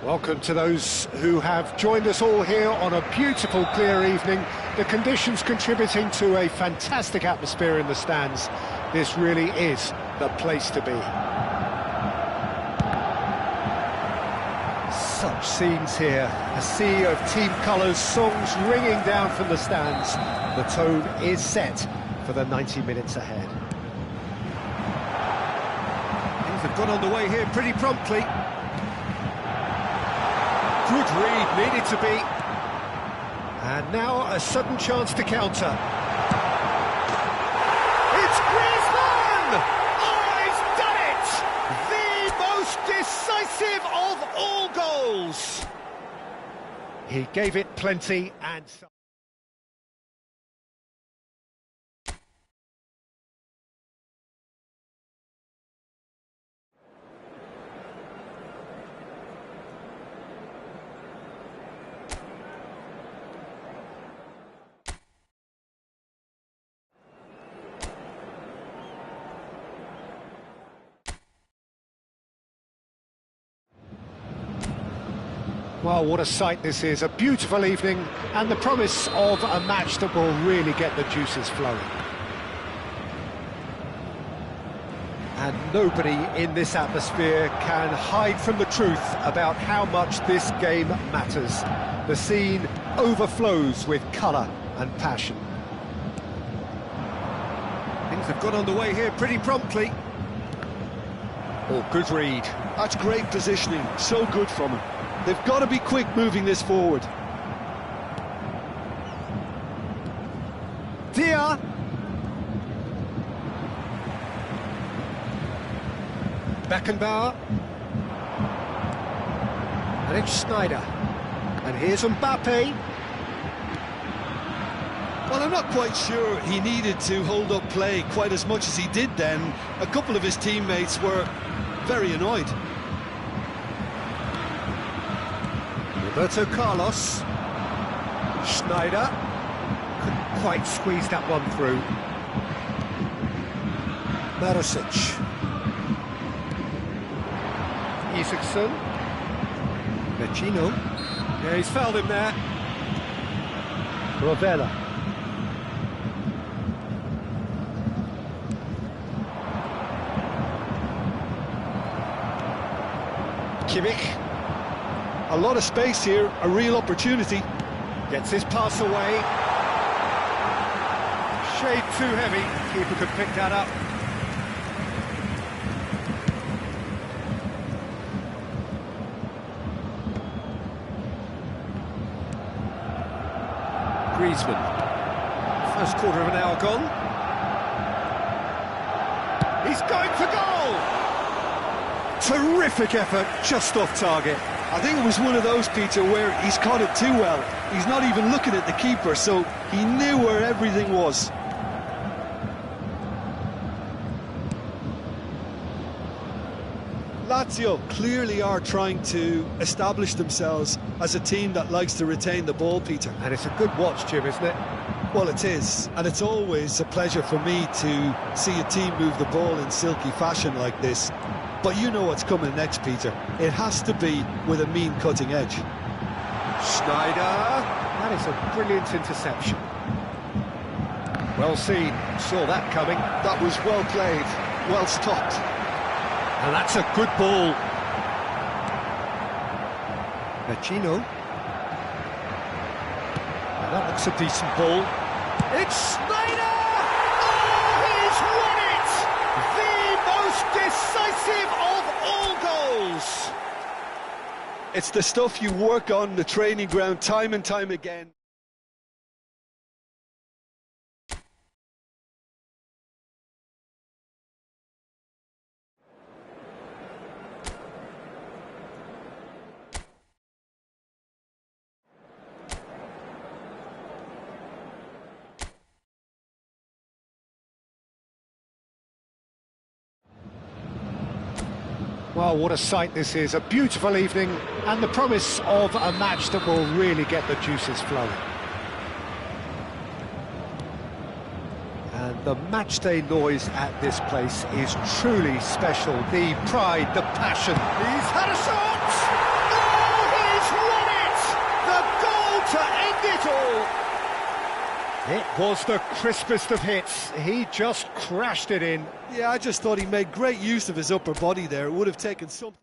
Welcome to those who have joined us all here on a beautiful, clear evening. The conditions contributing to a fantastic atmosphere in the stands. This really is the place to be. Such scenes here. A sea of team colours, songs ringing down from the stands. The tone is set for the 90 minutes ahead. Things have gone on the way here pretty promptly. Good read, needed to be. And now a sudden chance to counter. It's Griezmann! Oh, he's done it! The most decisive of all goals. He gave it plenty and some. Well, what a sight this is, a beautiful evening and the promise of a match that will really get the juices flowing. And nobody in this atmosphere can hide from the truth about how much this game matters. The scene overflows with colour and passion. Things have got underway here pretty promptly. Oh, good read.
That's great positioning, so good from him. They've got to be quick moving this forward.
Dia! Beckenbauer. And it's Schneider. And here's Mbappe.
Well, I'm not quite sure he needed to hold up play quite as much as he did then. A couple of his teammates were very annoyed.
Roberto Carlos. Schneider. Couldn't quite squeeze that one through. Marosic. Isaacson. Vecino. Yeah, he's fouled him there. Rovella. Kimmich.
A lot of space here, a real opportunity.
Gets his pass away. Shade too heavy. Keeper could pick that up. Griezmann. First quarter of an hour gone. He's going for goal! Terrific effort, just off target.
I think it was one of those, Peter, where he's caught it too well. He's not even looking at the keeper, so he knew where everything was. Lazio clearly are trying to establish themselves as a team that likes to retain the ball, Peter.
And it's a good watch, Jim, isn't it?
Well, it is, and it's always a pleasure for me to see a team move the ball in silky fashion like this. But you know what's coming next, Peter. It has to be with a mean cutting edge.
Schneider. That is a brilliant interception. Well seen. Saw that coming.
That was well played, well stopped.
And that's a good ball. Vecino. And that looks a decent ball. It's Schneider! Oh, he's won it! The most decisive of all goals!
It's the stuff you work on the training ground time and time again.
Well, what a sight this is, a beautiful evening, and the promise of a match that will really get the juices flowing. And the matchday noise at this place is truly special. The pride, the passion. He's had a shot! Oh, he's won it! The goal to end it all! It was the crispest of hits. He just crashed it in.
Yeah, I just thought he made great use of his upper body there. It would have taken something.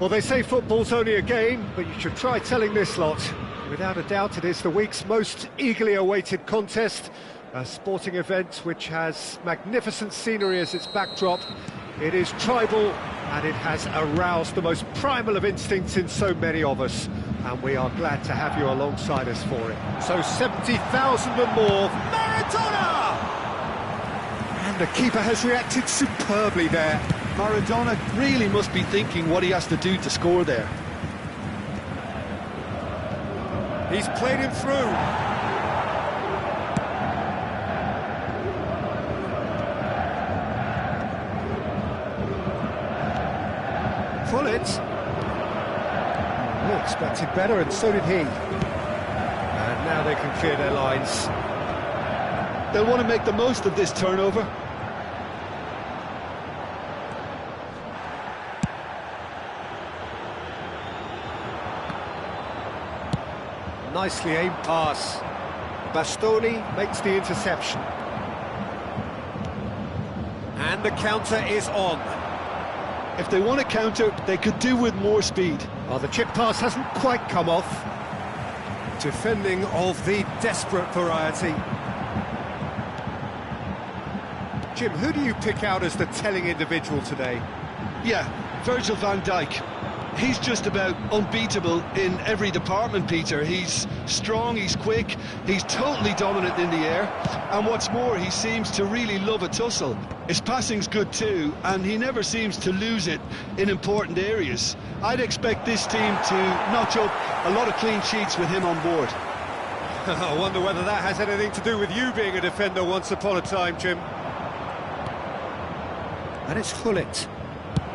Well, they say football's only a game, but you should try telling this lot. Without a doubt, it is the week's most eagerly awaited contest, a sporting event which has magnificent scenery as its backdrop. It is tribal, and it has aroused the most primal of instincts in so many of us, and we are glad to have you alongside us for it. So 70,000 and more, Maradona! And the keeper has reacted superbly there.
Maradona really must be thinking what he has to do to score there.
He's played him through. Pullet. He expected better, and so did he. And now they can clear their lines.
They'll want to make the most of this turnover.
Nicely aimed pass. Bastoni makes the interception. And the counter is on.
If they want to counter, they could do with more speed.
Oh, the chip pass hasn't quite come off. Defending of the desperate variety. Jim, who do you pick out as the telling individual today?
Yeah, Virgil van Dijk. He's just about unbeatable in every department, Peter. He's strong, he's quick, he's totally dominant in the air, and what's more, he seems to really love a tussle. His passing's good too, and he never seems to lose it in important areas. I'd expect this team to notch up a lot of clean sheets with him on board.
I wonder whether that has anything to do with you being a defender once upon a time, Jim. And it's Hullet.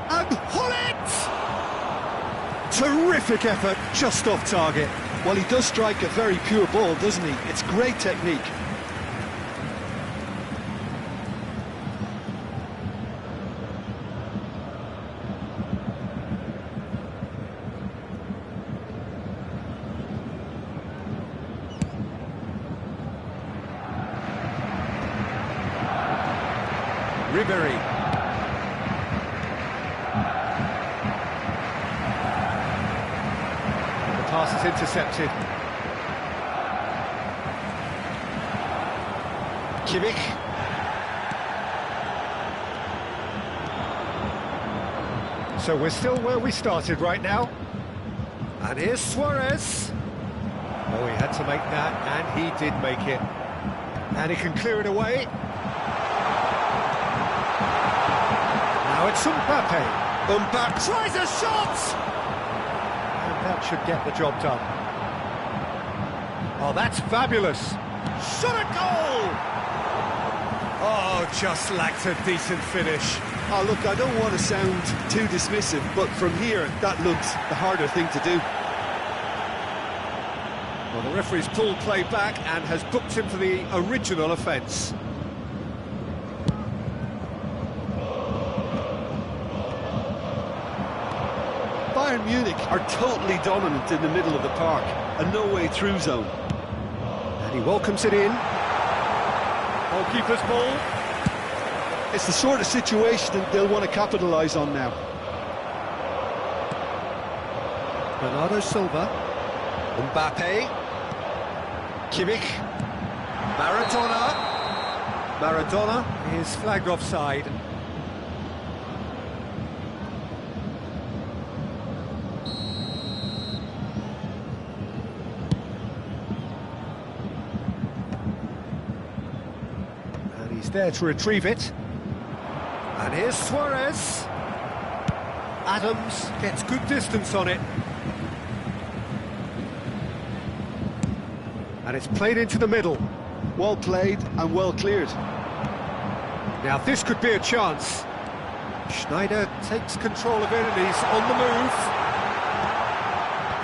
And Hullet! Terrific effort, just off target.
Well, he does strike a very pure ball, doesn't he? It's great technique.
Ribery. Pass is intercepted. Kimmich. So we're still where we started right now. And here's Suarez. Oh, he had to make that, and he did make it. And he can clear it away. Now it's Mbappe. Mbappe tries a shot! That should get the job done. Oh, that's fabulous. Shot a goal! Oh, just lacked a decent finish.
Oh, look, I don't want to sound too dismissive, but from here, that looks the harder thing to do.
Well, the referee's pulled play back and has booked him for the original offence.
Bayern Munich are totally dominant in the middle of the park, a no-way through zone.
And he welcomes it in. Goalkeeper's ball.
It's the sort of situation that they'll want to capitalise on now.
Bernardo Silva. Mbappe. Kimmich. Maradona. Maradona is flagged offside. there to retrieve it. And here's Suarez. Adams gets good distance on it. And it's played into the middle.
Well played and well cleared.
Now this could be a chance. Schneider takes control of it and he's on the move.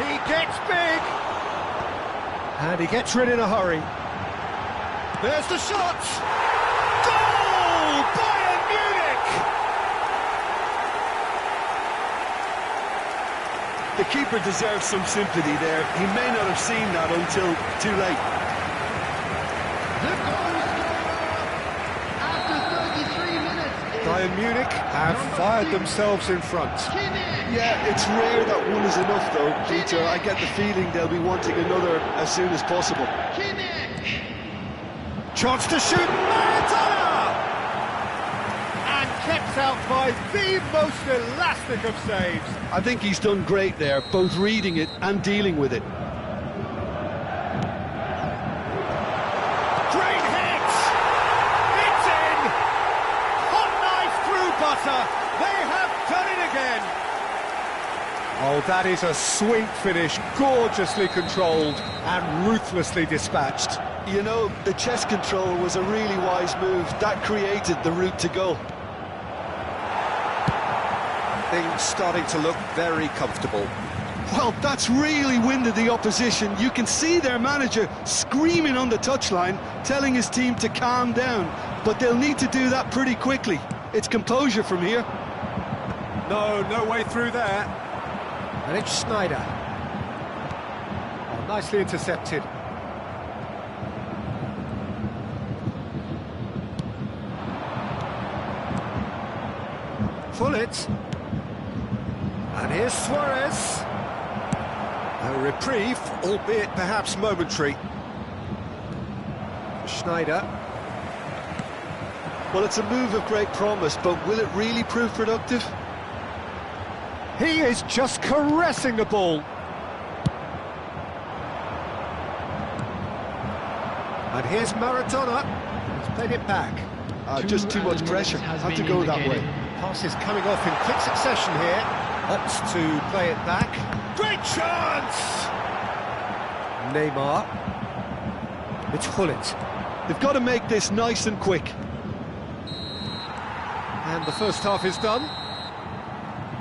He gets big. And he gets rid in a hurry. There's the shot! Goal! Bayern Munich!
The keeper deserves some sympathy there. He may not have seen that until too late.
The goal scorer after 33 minutes is
Bayern Munich have fired themselves in front.
Kimmich.
Yeah, it's rare that one is enough though, Peter. I get the feeling they'll be wanting another as soon as possible.
Kimmich.
Chance to shoot, Maradona! And kept out by the most elastic of saves.
I think he's done great there, both reading it and dealing with it.
Great hit! It's in! Hot knife through butter. They have done it again. Oh, that is a sweet finish, gorgeously controlled and ruthlessly dispatched.
You know, the chest control was a really wise move. That created the route to goal.
Things starting to look very comfortable.
Well, that's really winded the opposition. You can see their manager screaming on the touchline, telling his team to calm down. But they'll need to do that pretty quickly. It's composure from here.
No way through there. And it's Schneider. Oh, nicely intercepted. Full it. And here's Suarez. A reprieve, albeit perhaps momentary. Schneider.
Well, it's a move of great promise, but will it really prove productive?
He is just caressing the ball. And here's Maradona. He's played it back.
Just too much pressure. Had to go that way.
Passes coming off in quick succession here. Opts to play it back. Great chance! Neymar. It's Hullet.
They've got to make this nice and quick.
And the first half is done.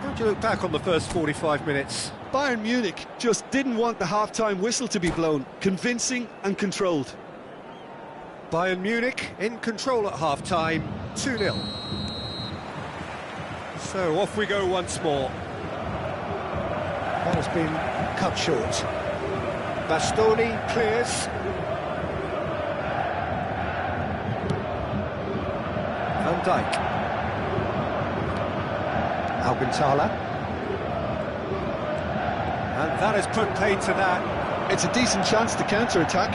How do you look back on the first 45 minutes?
Bayern Munich just didn't want the half-time whistle to be blown. Convincing and controlled.
Bayern Munich in control at half-time, 2-0. So off we go once more. That has been cut short. Bastoni clears. Van Dijk. Alcantara. And that has put paid to that.
It's a decent chance to counter-attack.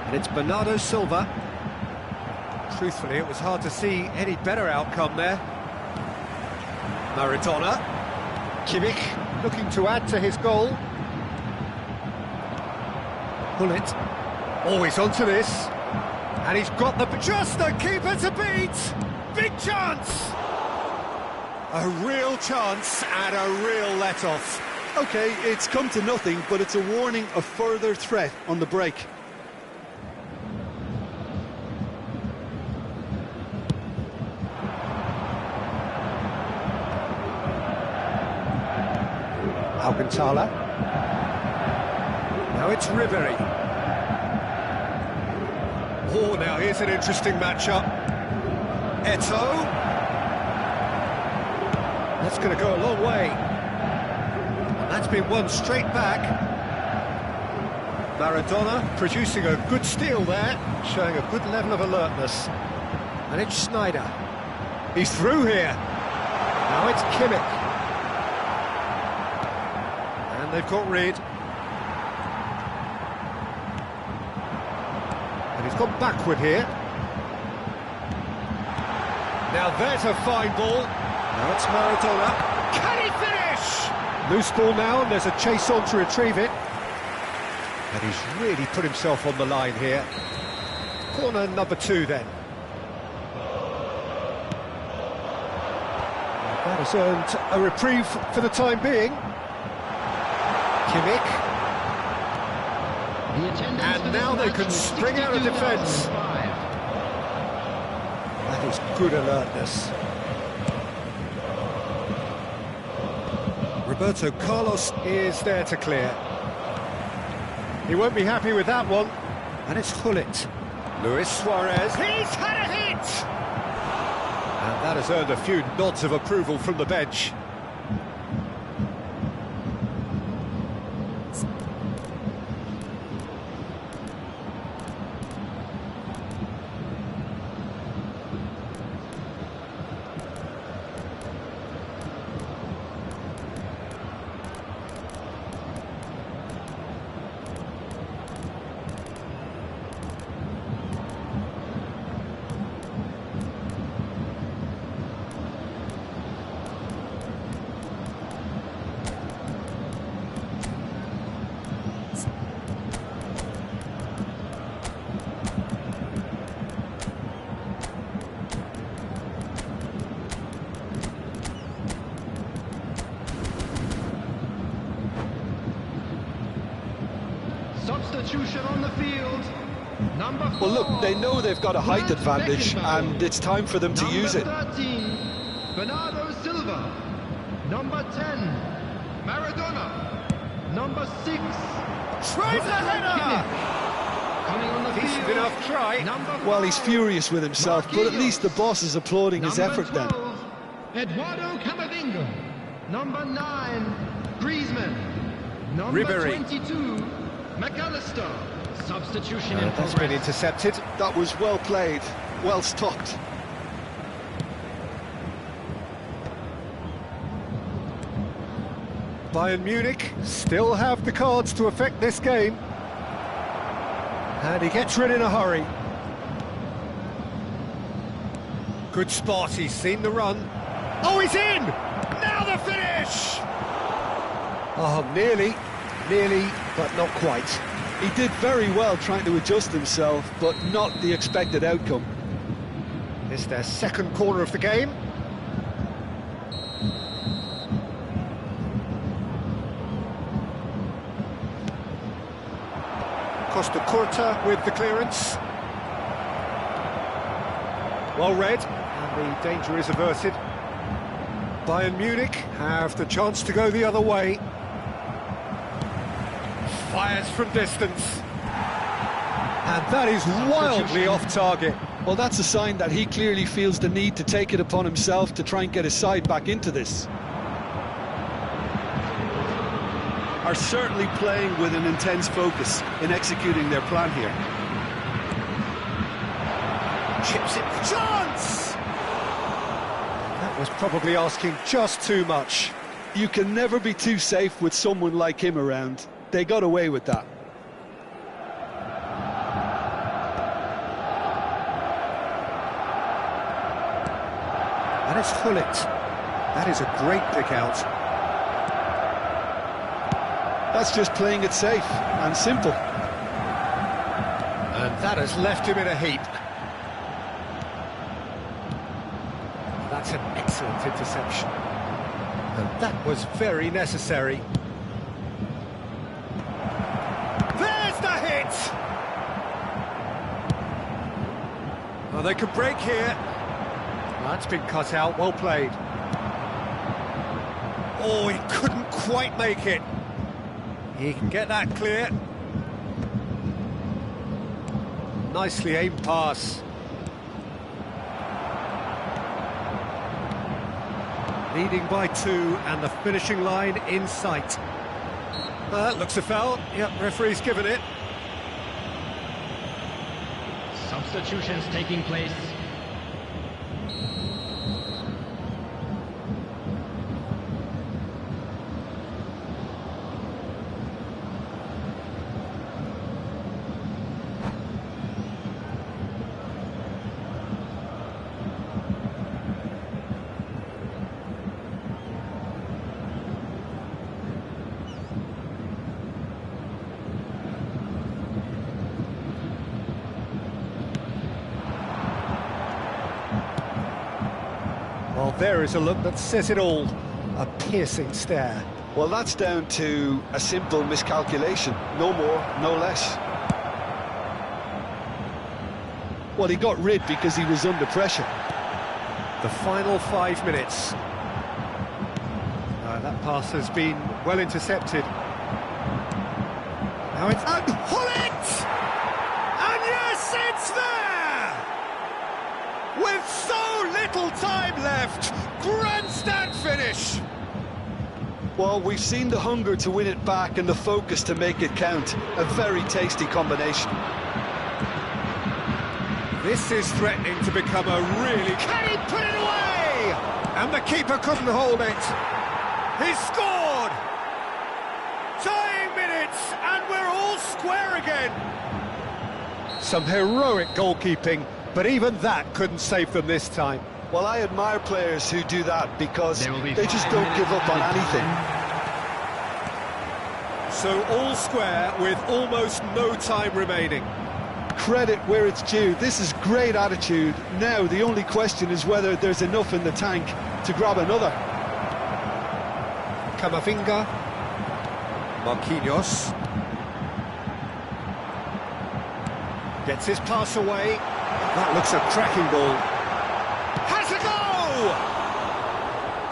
And it's Bernardo Silva. Truthfully, it was hard to see any better outcome there. Maradona. Kimmich looking to add to his goal. Hullet. Always onto this. And he's got just the keeper to beat. Big chance. A real chance and a real let-off.
OK, it's come to nothing, but it's a warning of further threat on the break.
Alcantara. Now it's Ribery. Oh, now here's an interesting matchup. Eto'o. That's going to go a long way. And that's been won straight back. Maradona producing a good steal there, showing a good level of alertness. And it's Schneider. He's through here. Now it's Kimmich. And they've got rid. And he's gone backward here. Now there's a fine ball. Now it's Maradona. Can he finish? Loose ball now, and there's a chase on to retrieve it. And he's really put himself on the line here. Corner number 2 then. That has earned a reprieve for the time being. Kimmich. And now they can spring out of defence. That is good alertness. Roberto Carlos is there to clear. He won't be happy with that one. And it's Gullit. Luis Suarez. He's had a hit! And that has earned a few nods of approval from the bench.
Substitution on the field. Number 4.
Well, look, they know they've got a height advantage, and it's time for them to use it.
Number 13, Bernardo Silva. Number 10, Maradona. Number 6,
Tries the header!
coming on the
Decent
field.
enough try.
Number
Well, he's
5,
furious with himself, but at least the boss is applauding his
number
effort then.
12, Eduardo Camavinga. Number 9, Griezmann. Number
Ribéry.
22, McAllister. Substitution in
That's been
progress.
intercepted.
That was well played, well stopped.
Bayern Munich still have the cards to affect this game. And he gets rid in a hurry. Good spot, he's seen the run. Oh, he's in! Now the finish! Oh, nearly, but not quite.
He did very well trying to adjust himself, but not the expected outcome.
It's their second corner of the game. Costa Curta with the clearance. Well read, and the danger is averted. Bayern Munich have the chance to go the other way. Fires from distance. And that is wildly off target.
Well, that's a sign that he clearly feels the need to take it upon himself to try and get his side back into this.
Are certainly playing with an intense focus in executing their plan here.
Chips it for chance! That was probably asking just too much.
You can never be too safe with someone like him around. They got away with that.
And it's Gullit. That is a great pick out.
That's just playing it safe and simple.
And that has left him in a heap. That's an excellent interception. And that was very necessary. There's the hit! Oh, they could break here. That's been cut out, well played. Oh, he couldn't quite make it. He can get that clear. Nicely aimed pass. Leading by 2 and the finishing line in sight. That looks a foul. Yep, referee's given it.
Substitutions taking place.
Well, there is a look that says it all. A piercing stare.
Well, that's down to a simple miscalculation. No more, no less. Well, he got rid because he was under pressure.
The final 5 minutes. That pass has been well intercepted. Now it's... And Hullet! And yes, it's there! With so little time left, grandstand finish!
Well, we've seen the hunger to win it back and the focus to make it count. A very tasty combination.
This is threatening to become a really... Can he put it away? And the keeper couldn't hold it. He scored! Tying minutes, and we're all square again. Some heroic goalkeeping, but even that couldn't save them this time.
Well, I admire players who do that because they just don't give up on anything.
So all square with almost no time remaining.
Credit where it's due. This is great attitude. Now the only question is whether there's enough in the tank to grab another.
Camavinga, Marquinhos gets his pass away. That looks a cracking ball. Has a go!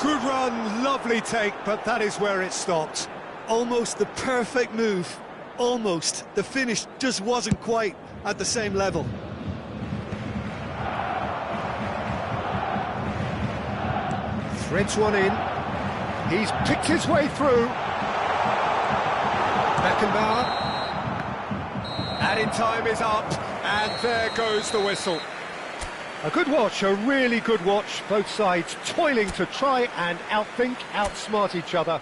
Good run, lovely take, but that is where it stopped.
Almost the perfect move. Almost. The finish just wasn't quite at the same level.
Threads one in. He's picked his way through. Beckenbauer. Adding time is up, and there goes the whistle. A good watch, a really good watch. Both sides toiling to try and outthink, outsmart each other.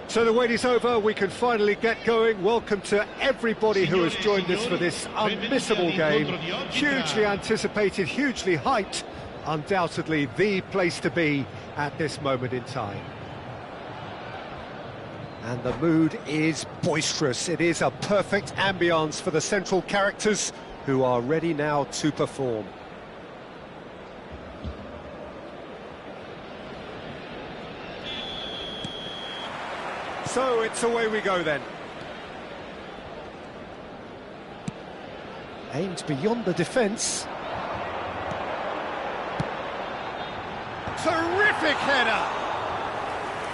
So the wait is over, we can finally get going. Welcome to everybody who has joined us for this unmissable game. Hugely anticipated, hugely hyped. Undoubtedly the place to be at this moment in time. And the mood is boisterous. It is a perfect ambience for the central characters who are ready now to perform. So it's away we go then. Aimed beyond the defence. Terrific header!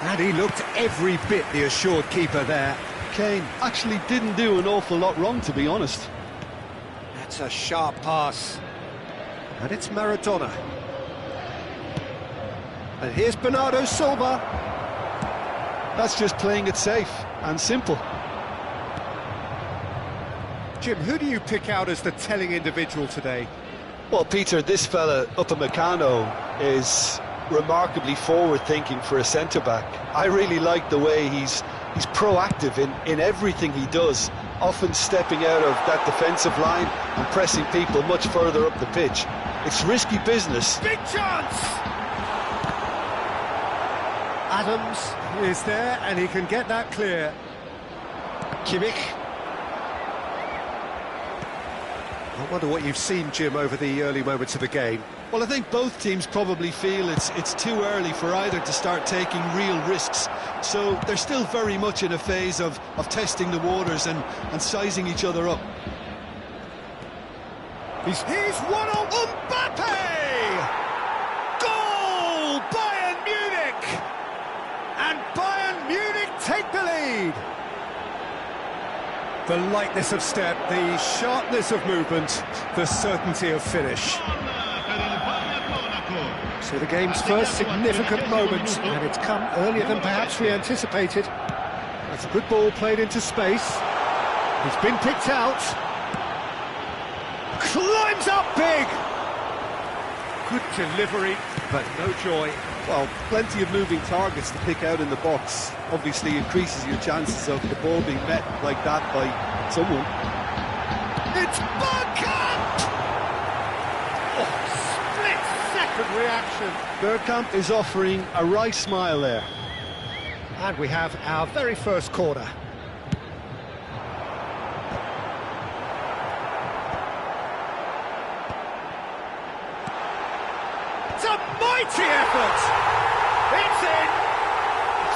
And he looked every bit the assured keeper there.
Kane actually didn't do an awful lot wrong, to be honest.
That's a sharp pass. And it's Maradona. And here's Bernardo Silva.
That's just playing it safe and simple.
Jim, who do you pick out as the telling individual today?
Well, Peter, this fella, Upamecano, is remarkably forward-thinking for a centre-back. I really like the way he's proactive in everything he does, often stepping out of that defensive line and pressing people much further up the pitch. It's risky business.
Big chance! Adams is there, and he can get that clear. Kimmich. I wonder what you've seen, Jim, over the early moments of the game.
Well, I think both teams probably feel it's too early for either to start taking real risks. So they're still very much in a phase of testing the waters and sizing each other up.
He's one on Mbappe! Goal! Bayern Munich! And Bayern Munich take the lead! The lightness of step, the sharpness of movement, the certainty of finish. So the game's first significant moment, and it's come earlier than perhaps we anticipated. That's a good ball played into space. He's been picked out. Climbs up big! Good delivery, but no joy.
Well, plenty of moving targets to pick out in the box. Obviously increases your chances of the ball being met like that by someone.
It's Bergkamp! Oh, split-second reaction.
Bergkamp is offering a wry smile there.
And we have our very first corner. It's a mighty effort! It's in!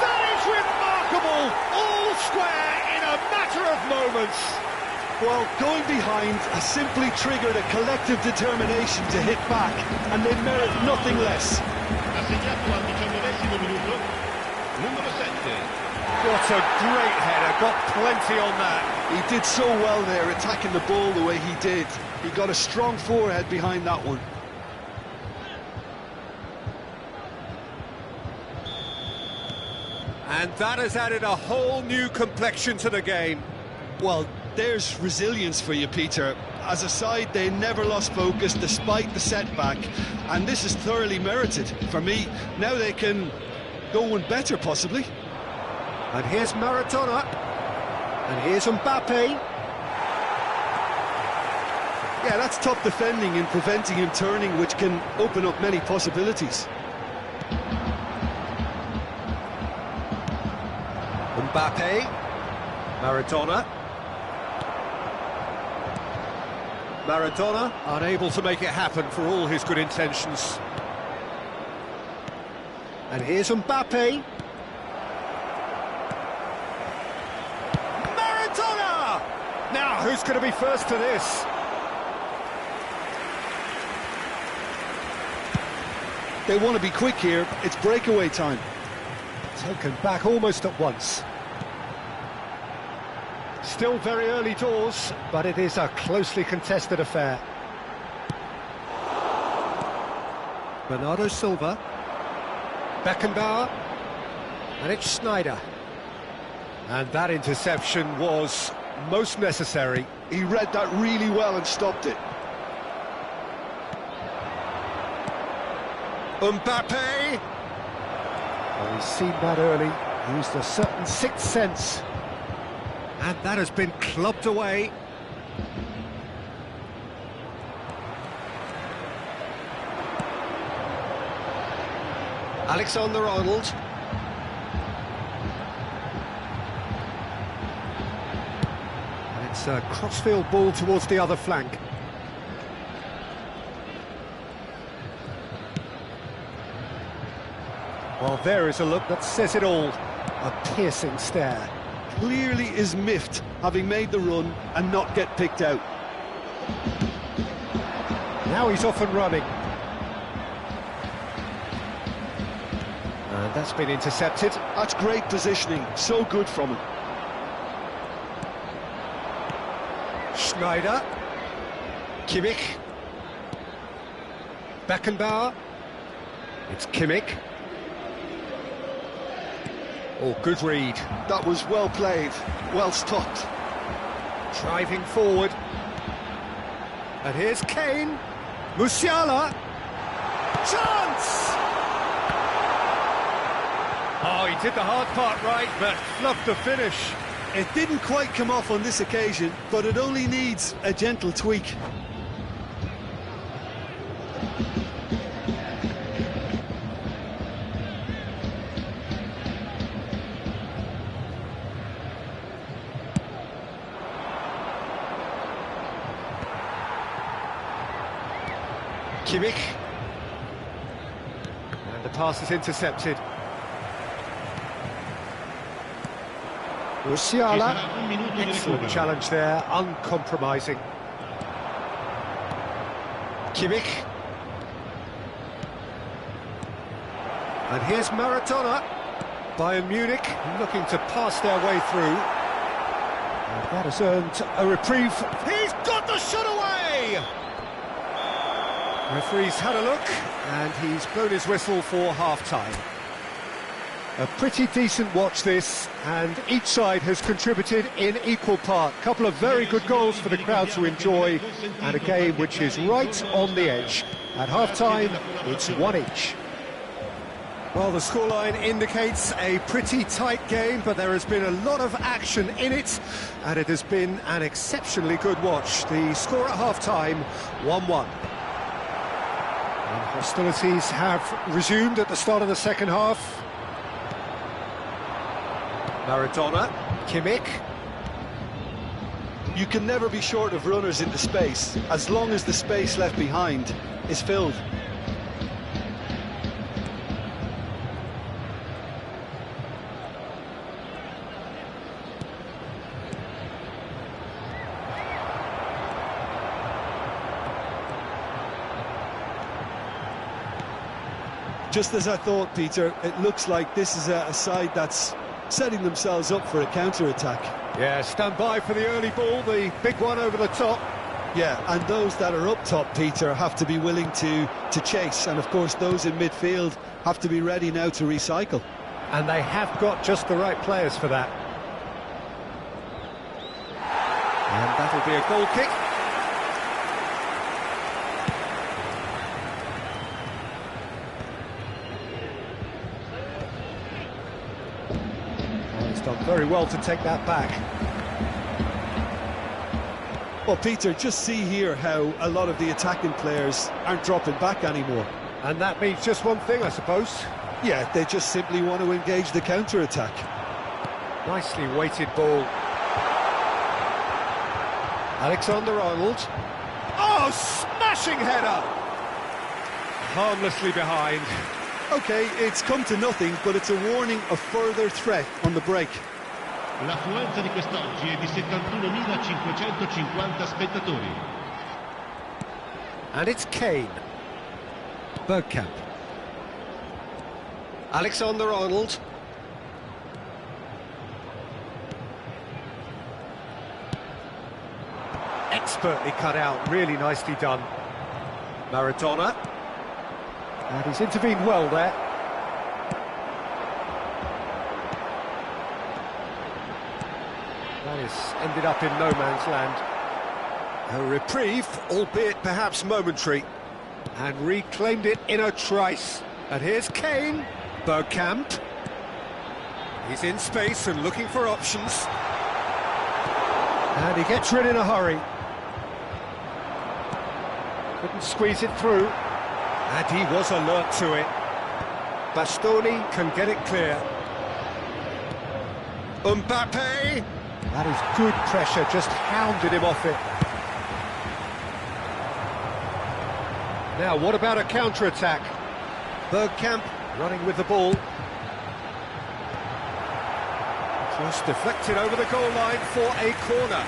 That is remarkable! All square in a matter of moments!
Well, going behind has simply triggered a collective determination to hit back, and they merit nothing less.
What a great header, got plenty on that.
He did so well there, attacking the ball the way he did. He got a strong forehead behind that one.
And that has added a whole new complexion to the game.
Well, there's resilience for you, Peter. As a side, they never lost focus despite the setback, and this is thoroughly merited. For me, now they can go one better, possibly.
And here's Maradona. And here's Mbappe.
Yeah, that's top defending and preventing him turning, which can open up many possibilities.
Mbappe. Maradona. Maradona unable to make it happen for all his good intentions. And here's Mbappe. Maradona! Now, who's going to be first to this?
They want to be quick here. It's breakaway time.
Taken back almost at once. Still very early doors, but it is a closely contested affair. Bernardo Silva. Beckenbauer. And it's Schneider. And that interception was most necessary.
He read that really well and stopped it.
Mbappe! Well, he's seen that early, used a certain sixth sense. And that has been clubbed away. Alexander-Arnold. And it's a crossfield ball towards the other flank. Well, there is a look that says it all. A piercing stare.
Clearly is miffed, having made the run and not get picked out.
Now he's off and running. And that's been intercepted.
That's great positioning, so good from him.
Schneider. Kimmich. Beckenbauer. It's Kimmich. Oh, good read.
That was well played, well stopped.
Driving forward. And here's Kane. Musiala. Chance! Oh, he did the hard part right, but fluffed the finish.
It didn't quite come off on this occasion, but it only needs a gentle tweak.
Kimmich. And the pass is intercepted. Musiala. Excellent challenge there, uncompromising. Kimmich. And here's Maradona. Bayern Munich looking to pass their way through. And that has earned a reprieve. He's got the shot away! Referee's had a look, and he's blown his whistle for half-time. A pretty decent watch this, and each side has contributed in equal part. A couple of very good goals for the crowd to enjoy, and a game which is right on the edge. At half-time, it's 1 each. Well, the scoreline indicates a pretty tight game, but there has been a lot of action in it, and it has been an exceptionally good watch. The score at half-time, 1-1. And hostilities have resumed at the start of the second half. Maradona, Kimmich.
You can never be short of runners into space, as long as the space left behind is filled. Just as I thought, Peter, it looks like this is a side that's setting themselves up for a counter-attack.
Yeah, stand by for the early ball, the big one over the top.
Yeah, and those that are up top, Peter, have to be willing to chase. And, of course, those in midfield have to be ready now to recycle.
And they have got just the right players for that. And that'll be a goal kick. Done very well to take that back.
Well, Peter, just see here how a lot of the attacking players aren't dropping back anymore.
And that means just one thing, I suppose.
Yeah, they just simply want to engage the counter-attack.
Nicely weighted ball. Alexander-Arnold. Oh, smashing header! Harmlessly behind.
OK, it's come to nothing, but it's a warning of further threat on the break.
L'affluenza di quest'oggi è di 71.550 spettatori.
And it's Kane. Bergkamp. Alexander-Arnold. Expertly cut out, really nicely done. Maradona. And he's intervened well there. That has ended up in no man's land. A reprieve, albeit perhaps momentary, and reclaimed it in a trice. And here's Kane. Bergkamp. He's in space and looking for options. And he gets rid in a hurry. Couldn't squeeze it through. And he was alert to it. Bastoni can get it clear. Mbappe! That is good pressure, just hounded him off it. Now, what about a counter-attack? Bergkamp running with the ball. Cross deflected over the goal line for a corner.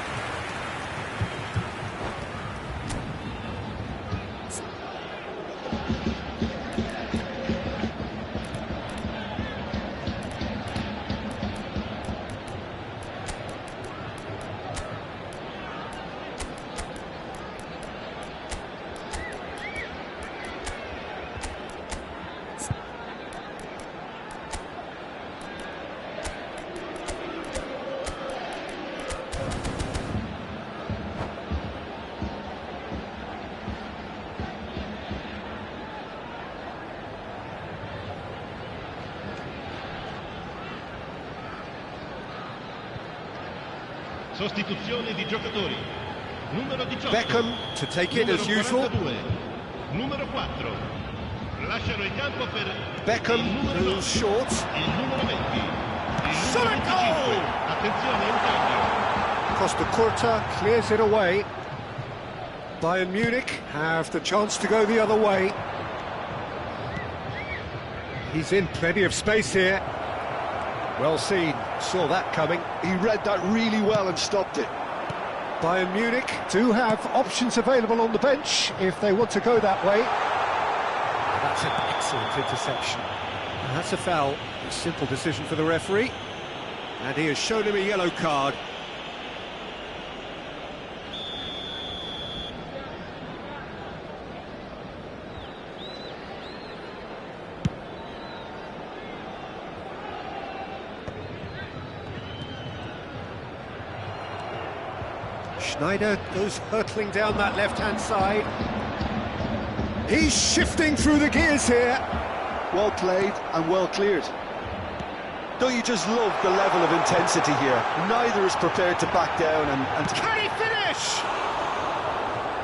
Sostituzione di giocatori. Numero 18.
Beckham to take it as usual.
42. Numero 4. Lasciano il campo per
Beckham,
il numero
who's
9.
short.
Il numero 20. Il
Shot
numero
and
25.
goal!
Attenzione, un cambio.
Costa Curta clears it away. Bayern Munich have the chance to go the other way. He's in plenty of space here. Well seen, saw that coming.
He read that really well and stopped it.
Bayern Munich do have options available on the bench if they want to go that way. That's an excellent interception. And that's a foul. A simple decision for the referee. And he has shown him a yellow card. Schneider goes hurtling down that left-hand side. He's shifting through the gears here.
Well played and well cleared. Don't you just love the level of intensity here? Neither is prepared to back down and
Can he finish?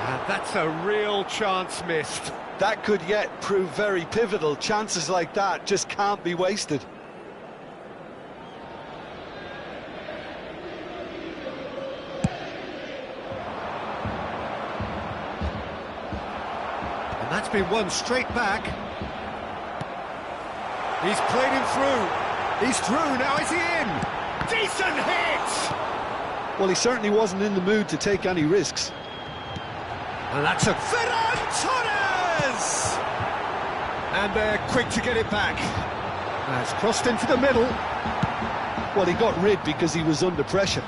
And that's a real chance missed.
that could yet prove very pivotal. Chances like that just can't be wasted.
And that's been won straight back. He's played him through. He's through, now is he in? Decent hit!
Well, he certainly wasn't in the mood to take any risks.
And that's a Ferran Torres! And they're quick to get it back. That's crossed into the middle.
Well, he got rid because he was under pressure.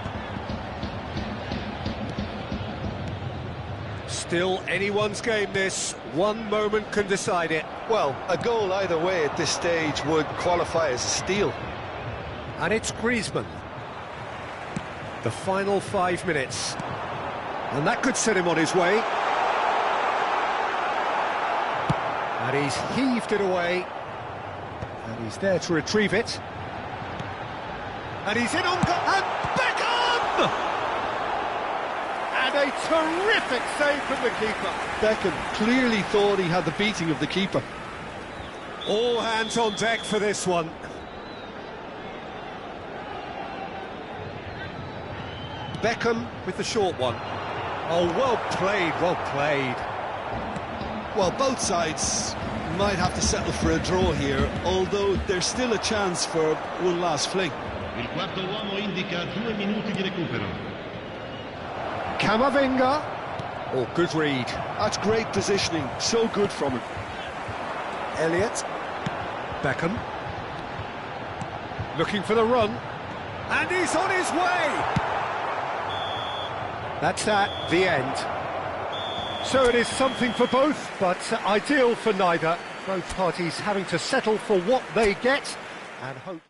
Still anyone's game, this. One moment can decide it.
Well, a goal either way at this stage would qualify as a steal.
And it's Griezmann. The final 5 minutes. And that could set him on his way. And he's heaved it away. And he's there to retrieve it. And he's in on goal. And Beckham! And a terrific save from the keeper.
Beckham clearly thought he had the beating of the keeper.
All hands on deck for this one. Beckham with the short one. Oh, well played, well played.
Well, both sides might have to settle for a draw here, although there's still a chance for one last fling.
Il quarto uomo indica 2 minuti di recupero.
Camavinga. Oh, good read.
That's great positioning, so good from him.
Elliott. Beckham. Looking for the run. And he's on his way! That's that, the end. So it is something for both, but ideal for neither. Both parties having to settle for what they get and hope.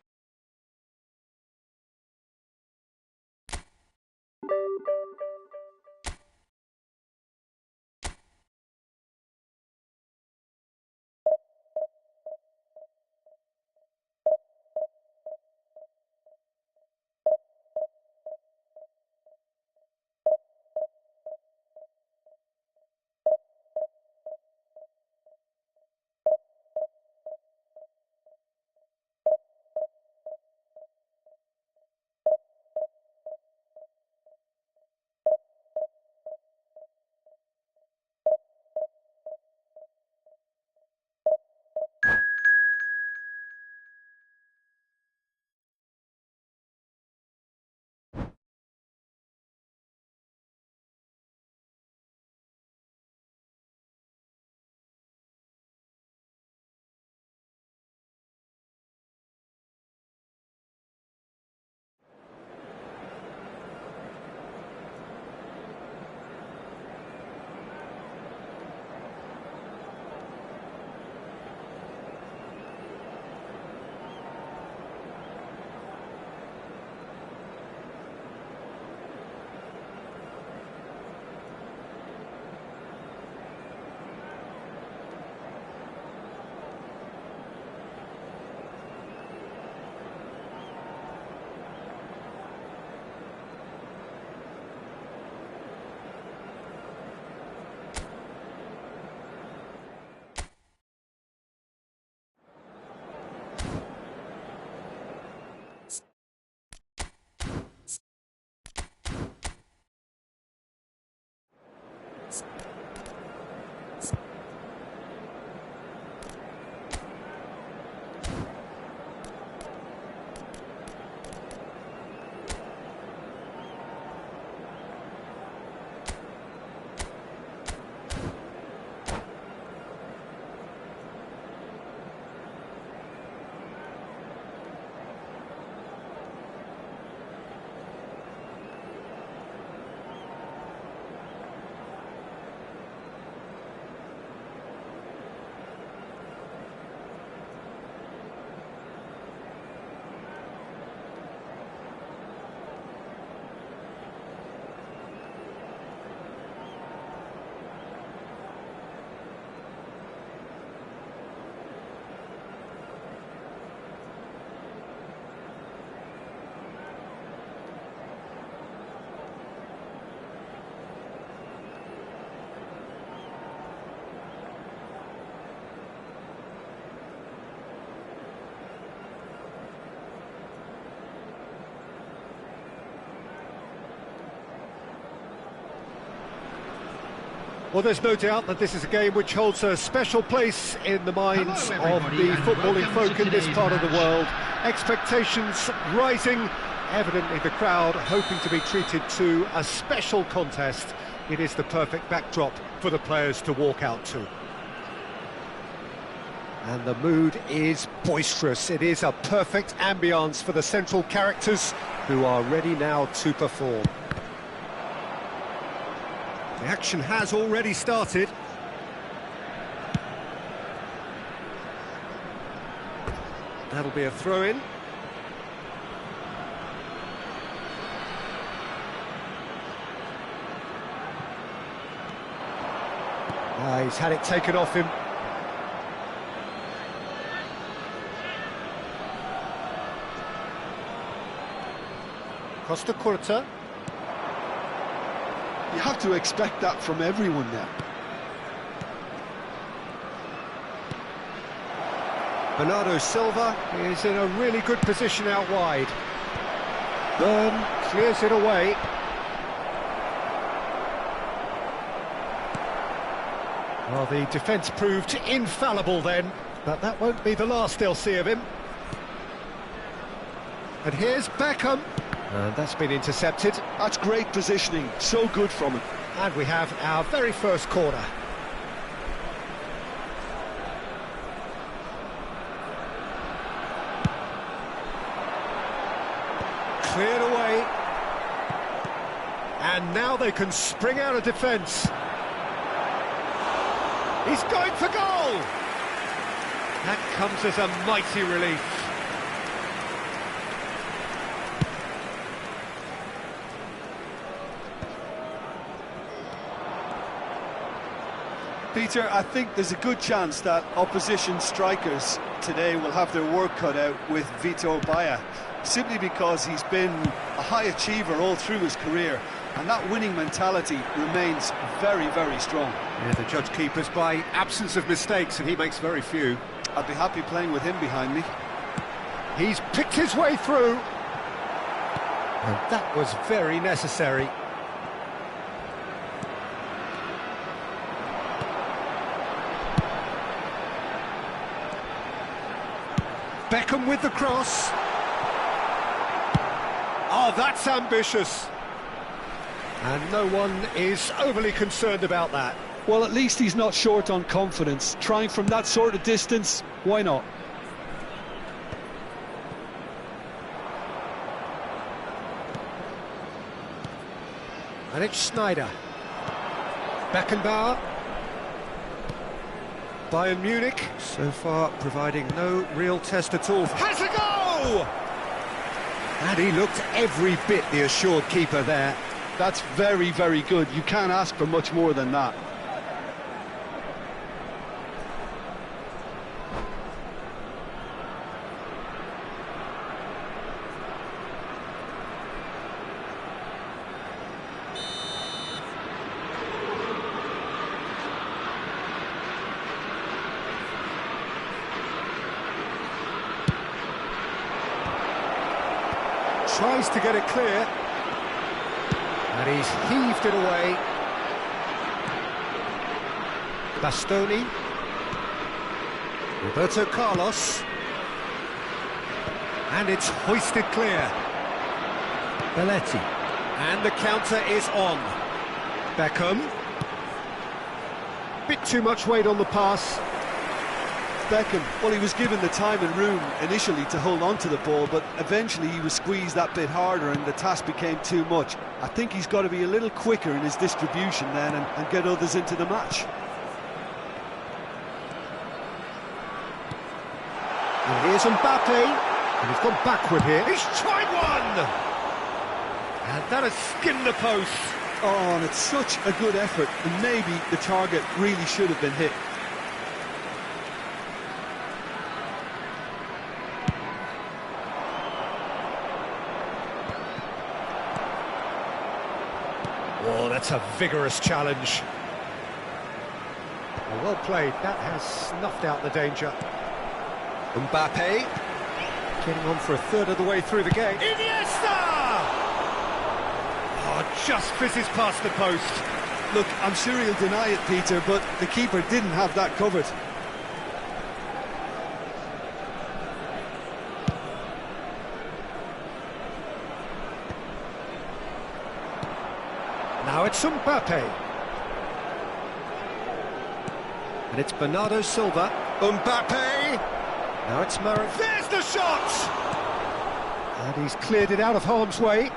Well, there's no doubt that this is a game which holds a special place in the minds of the footballing folk in this part of the world. Expectations rising, evidently the crowd hoping to be treated to a special contest. It is the perfect backdrop for the players to walk out to. And the mood is boisterous. It is a perfect ambience for the central characters who are ready now to perform. The action has already started. That'll be a throw-in. He's had it taken off him. Costa Curta.
You have to expect that from everyone now.
Bernardo Silva is in a really good position out wide. Byrne clears it away. Well, the defence proved infallible then, but that won't be the last they'll see of him. And here's Beckham. And that's been intercepted.
That's great positioning, so good from him.
And we have our very first corner. Cleared away. And now they can spring out of defence. He's going for goal! That comes as a mighty relief.
Peter, I think there's a good chance that opposition strikers today will have their work cut out with Vitor Baia, simply because he's been a high achiever all through his career, and that winning mentality remains very, very strong.
Yeah, the judge keepers by absence of mistakes, and he makes very few.
I'd be happy playing with him behind me.
He's picked his way through. And that was very necessary. Beckham with the cross. Oh, that's ambitious. And no one is overly concerned about that.
Well, at least he's not short on confidence. Trying from that sort of distance, why not?
And it's Schneider. Beckenbauer. Bayern Munich, so far providing no real test at all. Has a go! And he looked every bit the assured keeper there.
That's very, very good. You can't ask for much more than that.
Tries to get it clear. And he's heaved it away. Bastoni. Roberto Carlos. And it's hoisted clear. Belletti. And the counter is on. Beckham. Bit too much weight on the pass.
Beckham, well, he was given the time and room initially to hold on to the ball, but eventually he was squeezed that bit harder and the task became too much. I think he's got to be a little quicker in his distribution then and get others into the match.
And here's Mbappe, and he's gone backward here. He's tried one! And that has skinned the post.
Oh, and it's such a good effort, and maybe the target really should have been hit.
Oh, that's a vigorous challenge. Well played, that has snuffed out the danger. Mbappe, getting on for a third of the way through the game. Iniesta! Oh, just fizzes past the post.
Look, I'm sure he'll deny it, Peter, but the keeper didn't have that covered.
Now it's Mbappe. And it's Bernardo Silva. Mbappe! Now it's Murray. There's the shot! And he's cleared it out of harm's way.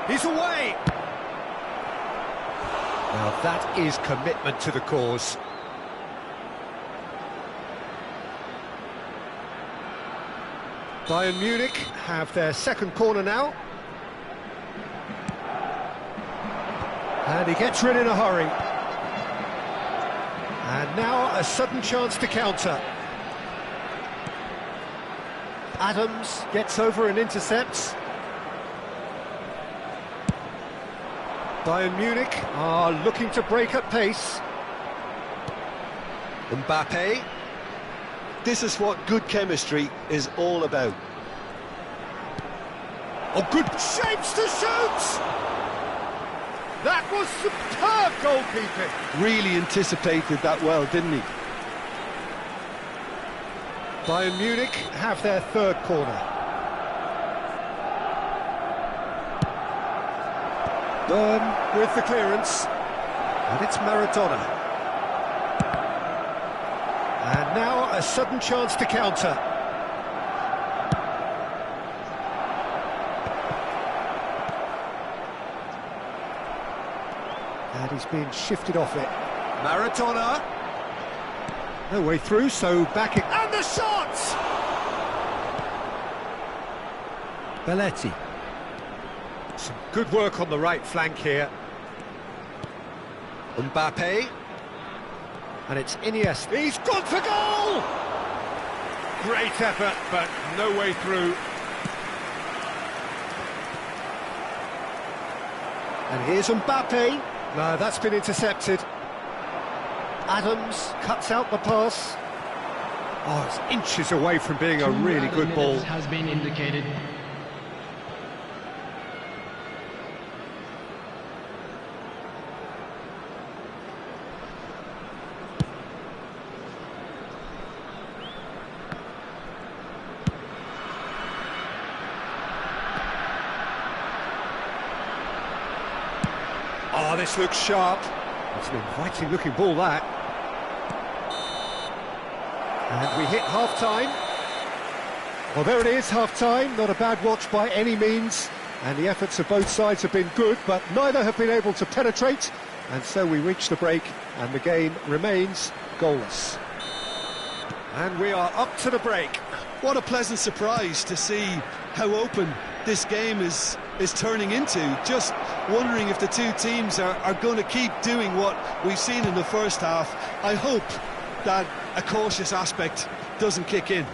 He's away! Now that is commitment to the cause. Bayern Munich have their second corner now. And he gets rid in a hurry. And now a sudden chance to counter. Adams gets over and intercepts. Bayern Munich are looking to break at pace. Mbappe.
This is what good chemistry is all about.
Oh, good shapes to shoot! That was superb goalkeeping.
Really anticipated that well, didn't he?
Bayern Munich have their third corner. Byrne with the clearance. And it's Maradona. And now a sudden chance to counter. And he's being shifted off it. Maradona. No way through, so back it. And the shot! Belletti. Some good work on the right flank here. Mbappe. And it's Iniesta. He's gone for goal! Great effort, but no way through. And here's Mbappe. No, that's been intercepted. Adams cuts out the pass. Oh, it's inches away from being a really good ball.
Has been indicated.
Oh, this looks sharp. It's an inviting looking ball, that. And we hit half-time. Well, there it is, half-time. Not a bad watch by any means. And the efforts of both sides have been good, but neither have been able to penetrate. And so we reach the break, and the game remains goalless. And we are up to the break.
What a pleasant surprise to see how open this game is turning into. Just wondering if the two teams are going to keep doing what we've seen in the first half. I hope that a cautious aspect doesn't kick in.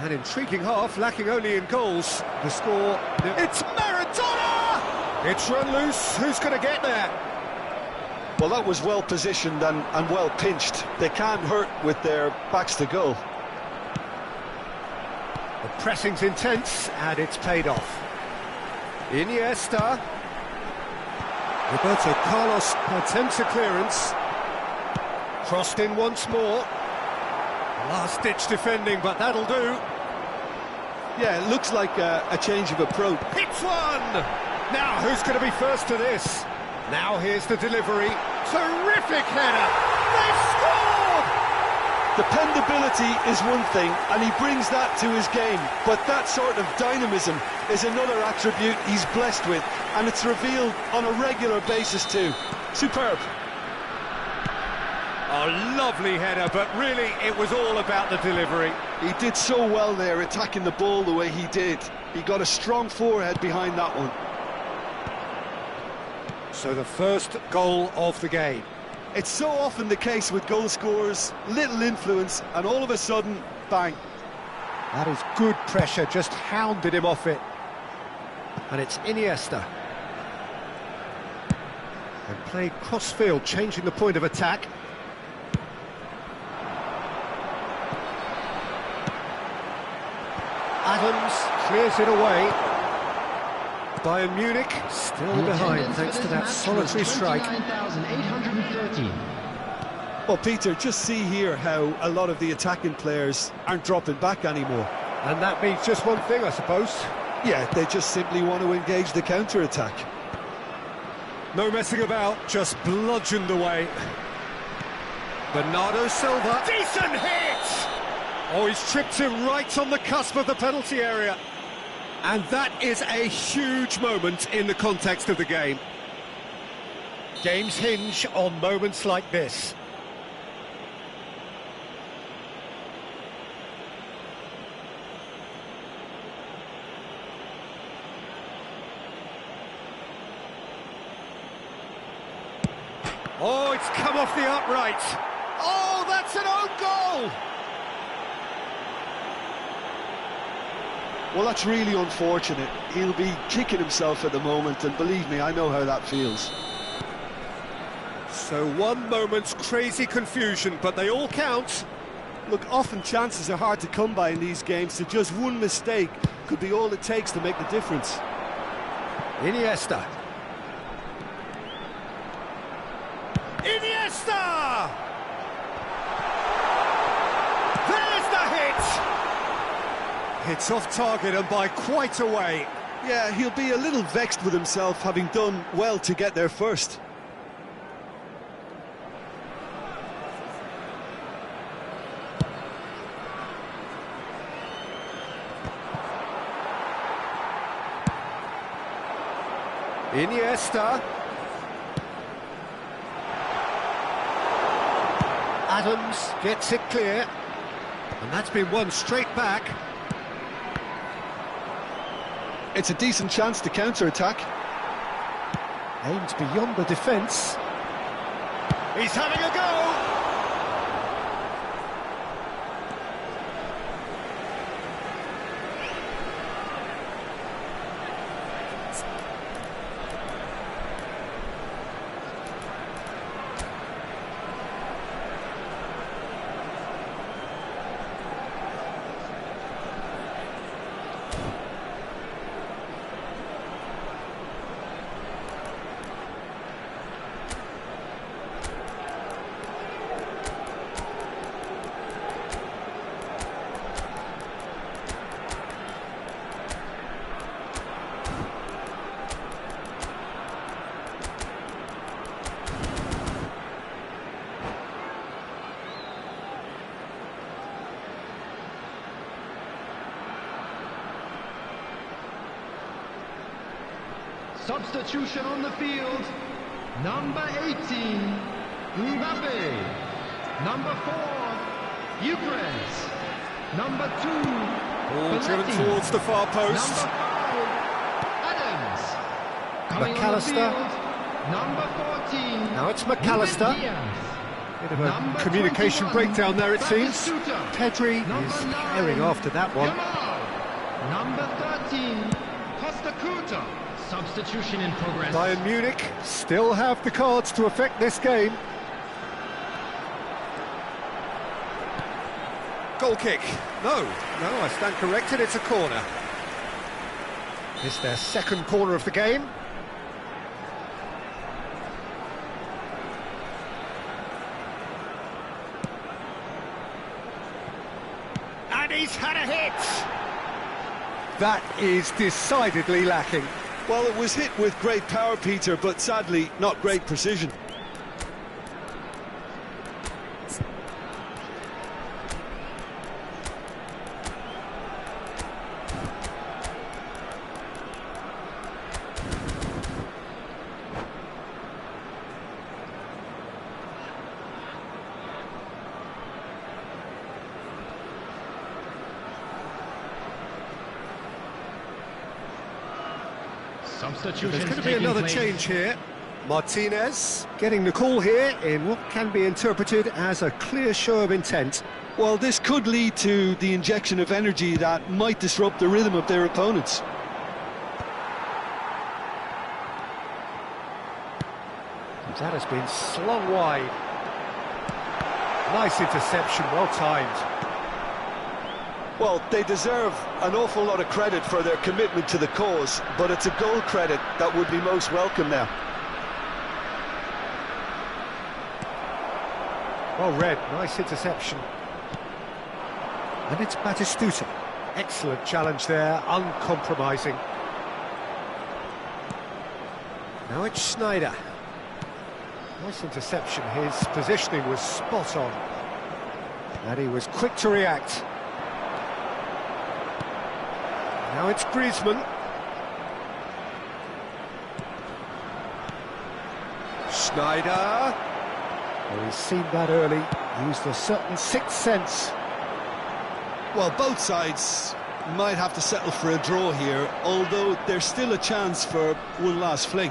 An intriguing half, lacking only in goals. The score... It's Maradona! It's run loose. Who's going to get there?
Well, that was well positioned and well pinched. They can't hurt with their backs to goal.
The pressing's intense, and it's paid off. Iniesta. Roberto Carlos attempts a clearance. Crossed in once more. Last-ditch defending, but that'll do.
Yeah, it looks like a change of approach.
Hits one! Now, who's going to be first to this? Now here's the delivery. Terrific header! They've scored!
Dependability is one thing, and he brings that to his game, but that sort of dynamism is another attribute he's blessed with, and it's revealed on a regular basis too. Superb.
A lovely header, but really it was all about the delivery.
He did so well there, attacking the ball the way he did. He got a strong forehead behind that one.
So the first goal of the game.
It's so often the case with goal scorers, little influence, and all of a sudden, bang.
That is good pressure, just hounded him off it. And it's Iniesta. And played cross-field, changing the point of attack. Adams clears it away. Bayern Munich still behind thanks to that solitary strike.
29,813.
Well, Peter, just see here how a lot of the attacking players aren't dropping back anymore.
And that means just one thing, I suppose.
Yeah, they just simply want to engage the counter-attack.
No messing about, just bludgeoned away. Bernardo Silva. Decent hit! Oh, he's tripped him right on the cusp of the penalty area. And that is a huge moment in the context of the game. Games hinge on moments like this. Oh, it's come off the upright. Oh, that's an own goal!
Well, that's really unfortunate. He'll be kicking himself at the moment, and believe me, I know how that feels.
So one moment's crazy confusion, but they all count.
Look, often chances are hard to come by in these games, so just one mistake could be all it takes to make the difference.
Iniesta. Iniesta! There's the hit! It's off target and by quite a way.
Yeah, he'll be a little vexed with himself, having done well to get there first.
Iniesta. Adams gets it clear. And that's been won straight back.
It's a decent chance to counter-attack.
Aimed beyond the defence. He's having a go!
Substitution on the field. Number 18, Mbappe. Number 4, Ypres. Number 2,
Ball driven towards the far post.
Number 5, Adams. Coming on the
McAllister.
field, number 14.
Now it's McAllister.
Ruben Diaz.
Bit of a
Number
communication
21,
breakdown there, it seems.
Batistuta.
Pedri
Number
is
9,
carrying after that one.
Jamal. Number 13, Costa Curta. Substitution in progress.
Bayern Munich still have the cards to affect this game. Goal kick. No, I stand corrected, it's a corner. It's their second corner of the game. And he's had a hit! That is decidedly lacking.
Well, it was hit with great power, Peter, but sadly, not great precision.
There's going to be another change here. Martinez getting the call here in what can be interpreted as a clear show of intent.
Well, this could lead to the injection of energy that might disrupt the rhythm of their opponents.
That has been slung wide. Nice interception, well timed.
Well, they deserve an awful lot of credit for their commitment to the cause, but it's a goal credit that would be most welcome now.
Well read, nice interception. And it's Batistuta. Excellent challenge there, uncompromising. Now it's Schneider. Nice interception, his positioning was spot on. And he was quick to react. Now it's Griezmann. Schneider. Well, he's seen that early, used a certain sixth sense.
Well, both sides might have to settle for a draw here, although there's still a chance for one last fling.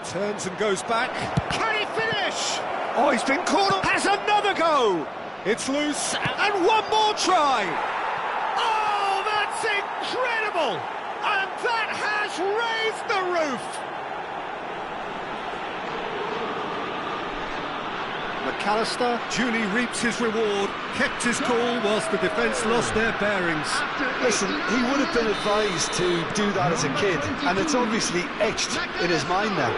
Turns and goes back. Can he finish? Oh, he's been caught. Has another go. It's loose, and one more try. Oh, that's incredible! And that has raised the roof. McAllister duly reaps his reward, kept his cool whilst the defence lost their bearings.
Listen, he would have been advised to do that as a kid, and it's obviously etched in his mind now.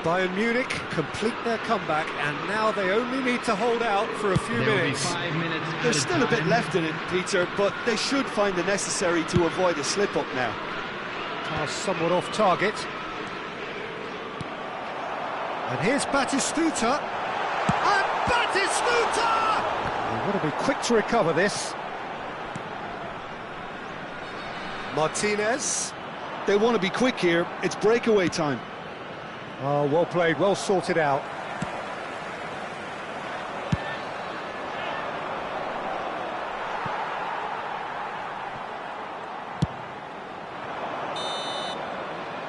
Bayern Munich complete their comeback, and now they only need to hold out for a few minutes.
There's still a bit left in it, Peter, but they should find the necessary to avoid a slip-up now.
Pass somewhat off target. And here's Batistuta. And Batistuta! They want to be quick to recover this. Martinez.
They want to be quick here. It's breakaway time.
Oh, well played, well sorted out.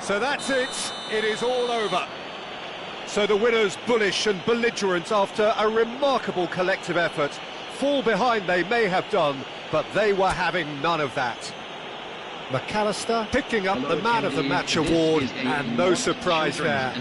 So that's it. It is all over. So the winners, bullish and belligerent after a remarkable collective effort. Fall behind they may have done, but they were having none of that. McAllister picking up the Man of the Match award, and no surprise there.